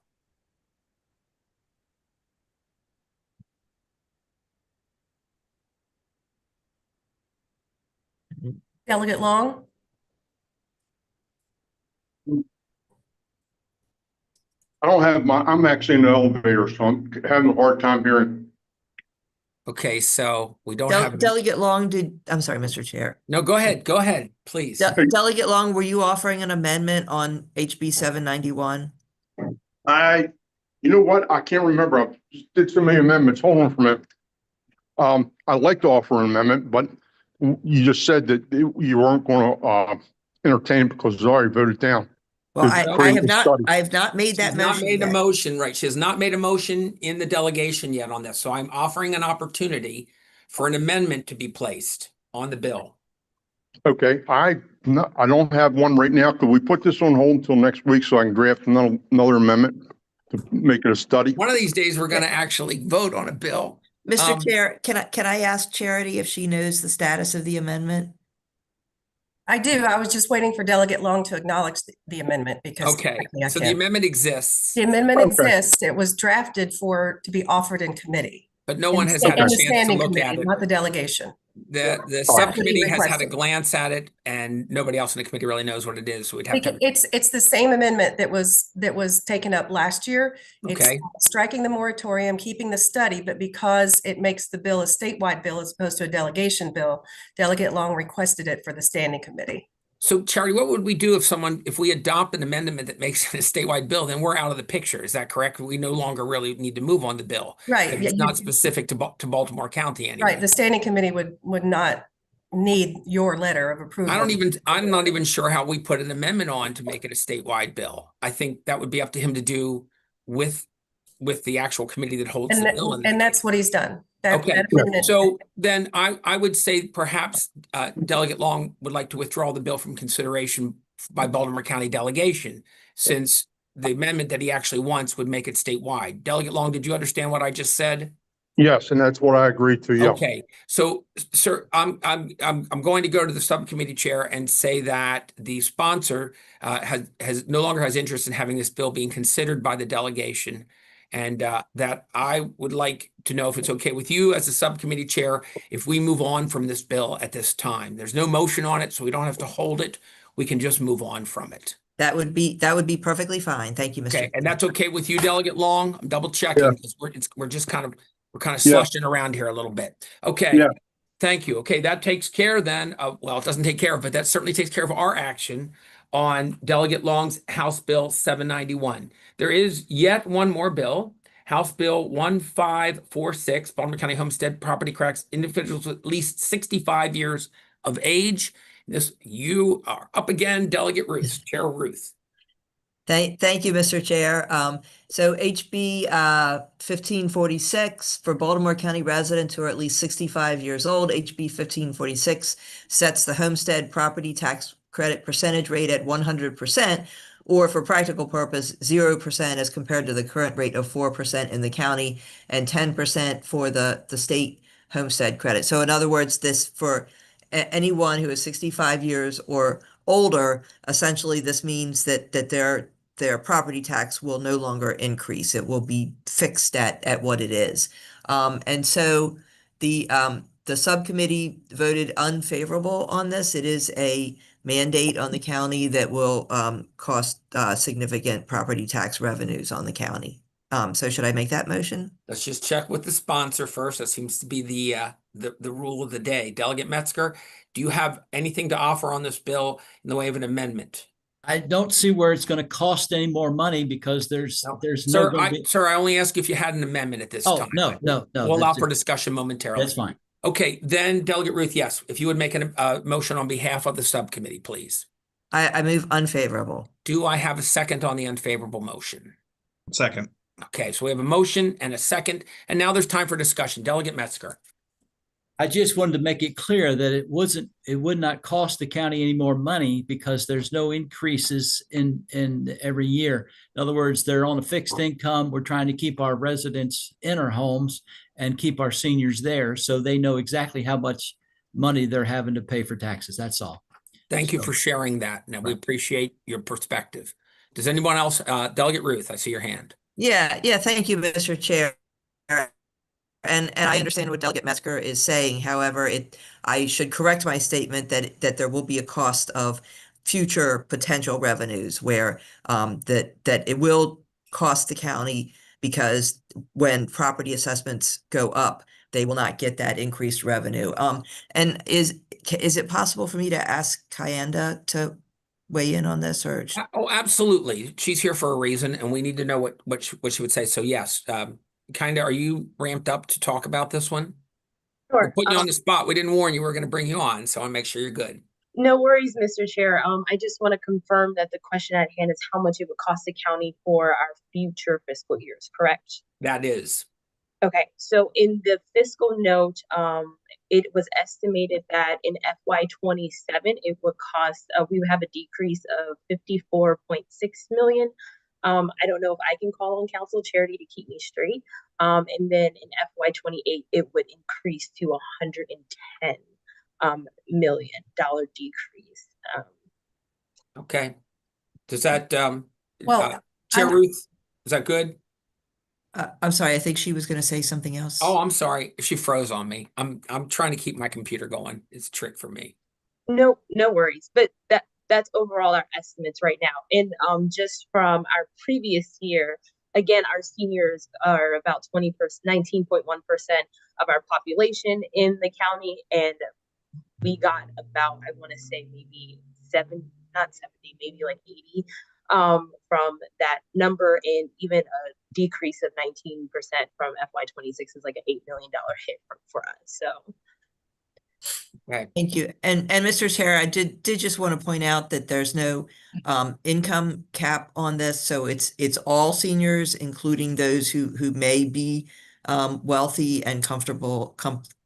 Speaker 19: Delegate Long?
Speaker 14: I don't have I'm actually in the elevator, so I'm having a hard time hearing.
Speaker 1: Okay, so we don't have.
Speaker 21: Delegate Long, I'm sorry, Mr. Chair.
Speaker 1: No, go ahead, please.
Speaker 21: Delegate Long, were you offering an amendment on HB 791?
Speaker 14: You know what? I can't remember. I just did so many amendments. Hold on for a minute. I'd like to offer an amendment, but you just said that you weren't going to entertain it because it's already voted down.
Speaker 21: Well, I have not made that motion.
Speaker 1: Not made a motion, right? She has not made a motion in the delegation yet on this. So I'm offering an opportunity for an amendment to be placed on the bill.
Speaker 14: Okay, I don't have one right now. Could we put this on hold until next week so I can draft another amendment to make it a study?
Speaker 1: One of these days, we're going to actually vote on a bill.
Speaker 21: Mr. Chair, can I ask Charity if she knows the status of the amendment?
Speaker 19: I do. I was just waiting for Delegate Long to acknowledge the amendment because.
Speaker 1: Okay, so the amendment exists.
Speaker 19: The amendment exists. It was drafted to be offered in committee.
Speaker 1: But no one has had a chance to look at it.
Speaker 19: Not the delegation.
Speaker 1: The subcommittee has had a glance at it, and nobody else in the committee really knows what it is. So we'd have to.
Speaker 19: It's the same amendment that was taken up last year.
Speaker 1: Okay.
Speaker 19: It's striking the moratorium, keeping the study, but because it makes the bill a statewide bill as opposed to a delegation bill, Delegate Long requested it for the standing committee.
Speaker 1: So, Charity, what would we do if we adopt an amendment that makes it a statewide bill? Then we're out of the picture. Is that correct? We no longer really need to move on the bill.
Speaker 19: Right.
Speaker 1: It's not specific to Baltimore County anyway.
Speaker 19: Right. The standing committee would not need your letter of approval.
Speaker 1: I'm not even sure how we put an amendment on to make it a statewide bill. I think that would be up to him to do with the actual committee that holds the bill.
Speaker 19: And that's what he's done.
Speaker 1: Okay, so then I would say perhaps Delegate Long would like to withdraw the bill from consideration by Baltimore County delegation, since the amendment that he actually wants would make it statewide. Delegate Long, did you understand what I just said?
Speaker 14: Yes, and that's what I agreed to. Yeah.
Speaker 1: Okay, so sir, I'm going to go to the subcommittee chair and say that the sponsor has no longer has interest in having this bill being considered by the delegation. And that I would like to know if it's okay with you as a subcommittee chair, if we move on from this bill at this time. There's no motion on it, so we don't have to hold it. We can just move on from it.
Speaker 21: That would be perfectly fine. Thank you, Mr.
Speaker 1: Okay, and that's okay with you, Delegate Long? I'm double checking because we're kind of slushing around here a little bit. Okay.
Speaker 14: Yeah.
Speaker 1: Thank you. Okay, that takes care then of, well, it doesn't take care of, but that certainly takes care of our action on Delegate Long's House Bill 791. There is yet one more bill, House Bill 1546, Baltimore County Homestead Property Cracks individuals with at least 65 years of age. You are up again, Delegate Ruth, Chair Ruth.
Speaker 21: Thank you, Mr. Chair. So HB 1546 for Baltimore County residents who are at least 65 years old, HB 1546 sets the homestead property tax credit percentage rate at 100%, or for practical purpose, 0% as compared to the current rate of 4% in the county and 10% for the state homestead credit. So in other words, this for anyone who is 65 years or older, essentially this means that their property tax will no longer increase. It will be fixed at what it is. And so the subcommittee voted unfavorable on this. It is a mandate on the county that will cost significant property tax revenues on the county. So should I make that motion?
Speaker 1: Let's just check with the sponsor first. That seems to be the rule of the day. Delegate Metzger, do you have anything to offer on this bill in the way of an amendment?
Speaker 5: I don't see where it's going to cost any more money because there's
Speaker 1: Sir,
Speaker 5: no.
Speaker 1: Sir, I only ask if you had an amendment at this time.
Speaker 5: No.
Speaker 1: We'll allow for discussion momentarily.
Speaker 5: That's fine.
Speaker 1: Okay, then Delegate Ruth, yes, if you would make a motion on behalf of the subcommittee, please.
Speaker 21: I move unfavorable.
Speaker 1: Do I have a second on the unfavorable motion?
Speaker 22: Second.
Speaker 1: Okay, so we have a motion and a second, and now there's time for discussion. Delegate Metzger.
Speaker 5: I just wanted to make it clear that it would not cost the county any more money because there's no increases in every year. In other words, they're on a fixed income. We're trying to keep our residents in our homes and keep our seniors there so they know exactly how much money they're having to pay for taxes. That's all.
Speaker 1: Thank you for sharing that. Now, we appreciate your perspective. Does anyone else? Delegate Ruth, I see your hand.
Speaker 21: Yeah, thank you, Mr. Chair. And I understand what Delegate Metzger is saying. However, I should correct my statement that there will be a cost of future potential revenues where that it will cost the county because when property assessments go up, they will not get that increased revenue. And is it possible for me to ask Kayanda to weigh in on this, or?
Speaker 1: Oh, absolutely. She's here for a reason, and we need to know what she would say. So yes, are you ramped up to talk about this one?
Speaker 13: Sure.
Speaker 1: We're putting you on the spot. We didn't warn you we were going to bring you on, so I want to make sure you're good.
Speaker 13: No worries, Mr. Chair. I just want to confirm that the question at hand is how much it would cost the county for our future fiscal years, correct?
Speaker 1: That is.
Speaker 13: Okay, so in the fiscal note, it was estimated that in FY27, it would cost, we would have a decrease of 54.6 million. I don't know if I can call on Council Charity to keep me straight. And then in FY28, it would increase to $110 million decrease.
Speaker 1: Okay. Does that,
Speaker 21: Well,
Speaker 1: Chair Ruth, is that good?
Speaker 21: I'm sorry, I think she was going to say something else.
Speaker 1: Oh, I'm sorry. She froze on me. I'm trying to keep my computer going. It's a trick for me.
Speaker 13: No worries. But that's overall our estimates right now. And just from our previous year, again, our seniors are about 19.1% of our population in the county, and we got about, I want to say maybe maybe like 80 from that number, and even a decrease of 19% from FY26 is like an $8 million hit for us. So.
Speaker 1: Right.
Speaker 21: Thank you. And Mr. Chair, I did just want to point out that there's no income cap on this. So it's all seniors, including those who may be wealthy and comfortable,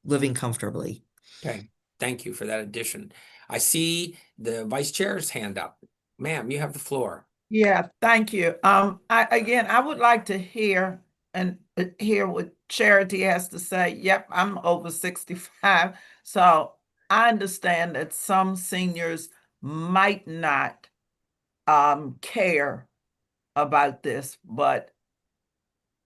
Speaker 21: living comfortably.
Speaker 1: Okay. Thank you for that addition. I see the Vice Chair's hand up. Ma'am, you have the floor.
Speaker 16: Yeah, thank you. I would like to hear what Charity has to say. Yep, I'm over 65. So I understand that some seniors might not care about this, but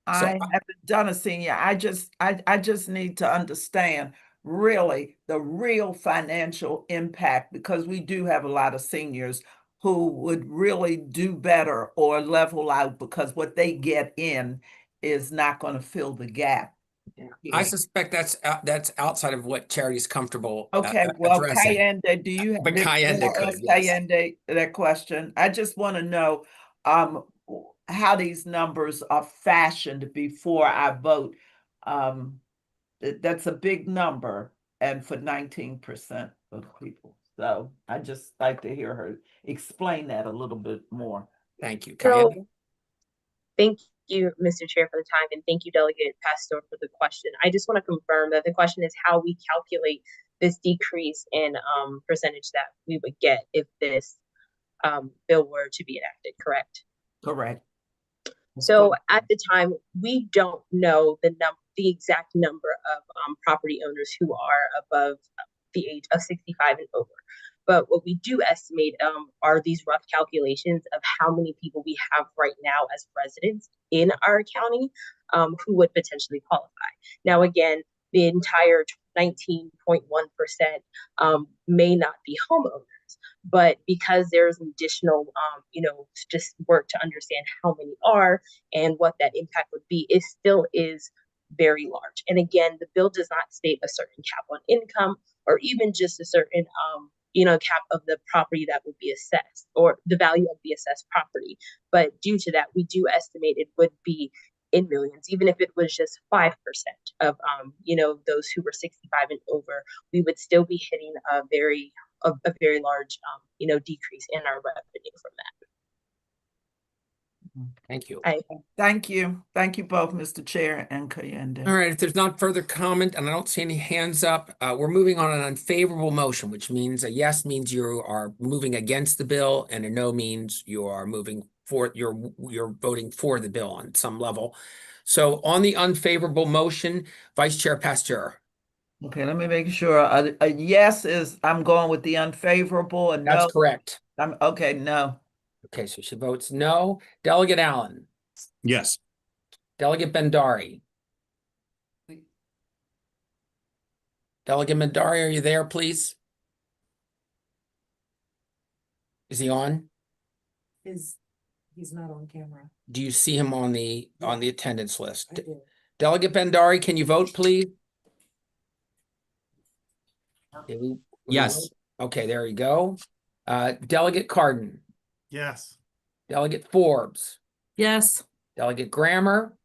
Speaker 16: I haven't done a senior. I just need to understand really the real financial impact, because we do have a lot of seniors who would really do better or level out because what they get in is not going to fill the gap.
Speaker 1: Yeah. I suspect that's outside of what Charity's comfortable
Speaker 16: Okay, well,
Speaker 1: addressing.
Speaker 16: Kayanda, do you
Speaker 1: But Kayanda could, yes.
Speaker 16: Kayanda that question? I just want to know how these numbers are fashioned before I vote. That's a big number, and for 19% of people. So I just like to hear her explain that a little bit more.
Speaker 1: Thank you.
Speaker 13: So,
Speaker 1: Kayanda?
Speaker 13: thank you, Mr. Chair, for the time, and thank you, Delegate Pastor, for the question. I just want to confirm that the question is how we calculate this decrease in percentage that we would get if this bill were to be enacted, correct?
Speaker 16: Correct.
Speaker 13: So at the time, we don't know the exact number of property owners who are above the age of 65 and over. But what we do estimate are these rough calculations of how many people we have right now as residents in our county who would potentially qualify. Now, again, the entire 19.1% may not be homeowners. But because there's additional, just work to understand how many are and what that impact would be, it still is very large. And again, the bill does not state a certain cap on income or even just a certain, cap of the property that would be assessed or the value of the assessed property. But due to that, we do estimate it would be in millions, even if it was just 5% of, those who were 65 and over, we would still be hitting a very large, decrease in our revenue from that.
Speaker 1: Thank you.
Speaker 16: Thank you. Thank you both, Mr. Chair and Kayanda.
Speaker 1: All right, if there's not further comment, and I don't see any hands up, we're moving on an unfavorable motion, which means a yes means you are moving against the bill, and a no means you are moving for, you're voting for the bill on some level. So on the unfavorable motion, Vice Chair Pasteur.
Speaker 16: Okay, let me make sure. A yes is I'm going with the unfavorable, and
Speaker 1: That's
Speaker 16: no.
Speaker 1: correct.
Speaker 16: Okay, no.
Speaker 1: Okay, so she votes no. Delegate Allen.
Speaker 22: Yes.
Speaker 1: Delegate Bendari. Delegate Bendari, are you there, please? Is he on?
Speaker 6: He's not on camera.
Speaker 1: Do you see him on the attendance list? Delegate Bendari, can you vote, please?
Speaker 7: Yes.
Speaker 1: Okay, there you go. Delegate Cardin.
Speaker 22: Yes.
Speaker 1: Delegate Forbes.
Speaker 2: Yes.
Speaker 1: Delegate Grammer.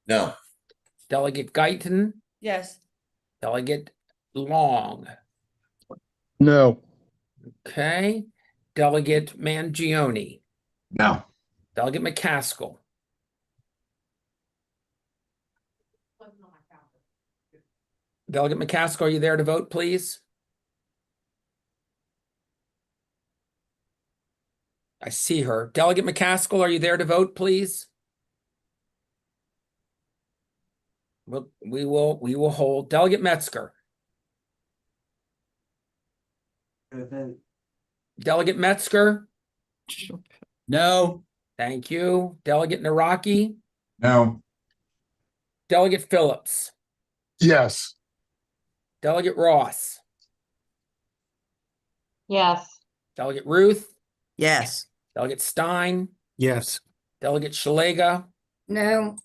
Speaker 20: No.
Speaker 1: Delegate Guyton.
Speaker 6: Yes.
Speaker 1: Delegate Long.
Speaker 14: No.
Speaker 1: Okay. Delegate Mangione.
Speaker 17: No.
Speaker 1: Delegate McCaskill. Delegate McCaskill, are you there to vote, please? I see her. Delegate McCaskill, are you there to vote, please? Well, we will hold. Delegate Metzger. Delegate Metzger.
Speaker 5: No.
Speaker 1: Thank you. Delegate Naraki.
Speaker 17: No.
Speaker 1: Delegate Phillips.
Speaker 18: Yes.
Speaker 1: Delegate Ross.
Speaker 8: Yes.
Speaker 1: Delegate Ruth.
Speaker 21: Yes.
Speaker 1: Delegate Stein.
Speaker 22: Yes.
Speaker 1: Delegate Shalega.
Speaker 4: No.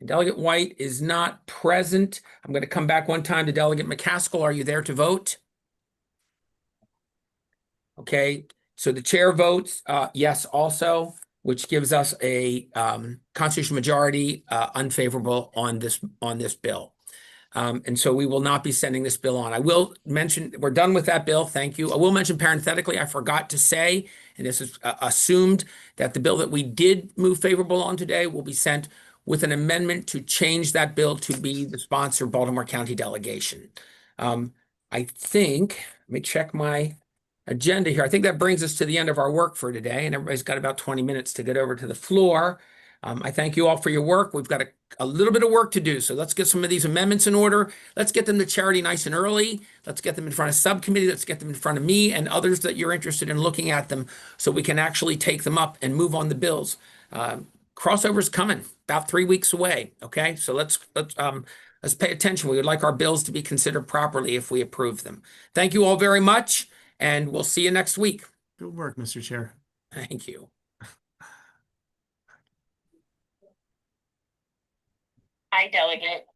Speaker 1: And Delegate White is not present. I'm going to come back one time to Delegate McCaskill. Are you there to vote? Okay, so the chair votes yes also, which gives us a constitutional majority unfavorable on this bill. And so we will not be sending this bill on. I will mention, we're done with that bill. Thank you. I will mention parenthetically, I forgot to say, and this is assumed, that the bill that we did move favorable on today will be sent with an amendment to change that bill to be the sponsor Baltimore County delegation. I think, let me check my agenda here. I think that brings us to the end of our work for today, and everybody's got about 20 minutes to get over to the floor. I thank you all for your work. We've got a little bit of work to do, so let's get some of these amendments in order. Let's get them to charity nice and early. Let's get them in front of subcommittee. Let's get them in front of me and others that you're interested in looking at them so we can actually take them up and move on the bills. Crossover's coming, about 3 weeks away, okay? So let's pay attention. We would like our bills to be considered properly if we approve them. Thank you all very much, and we'll see you next week.
Speaker 22: Good work, Mr. Chair.
Speaker 1: Thank you.
Speaker 10: Hi, Delegate.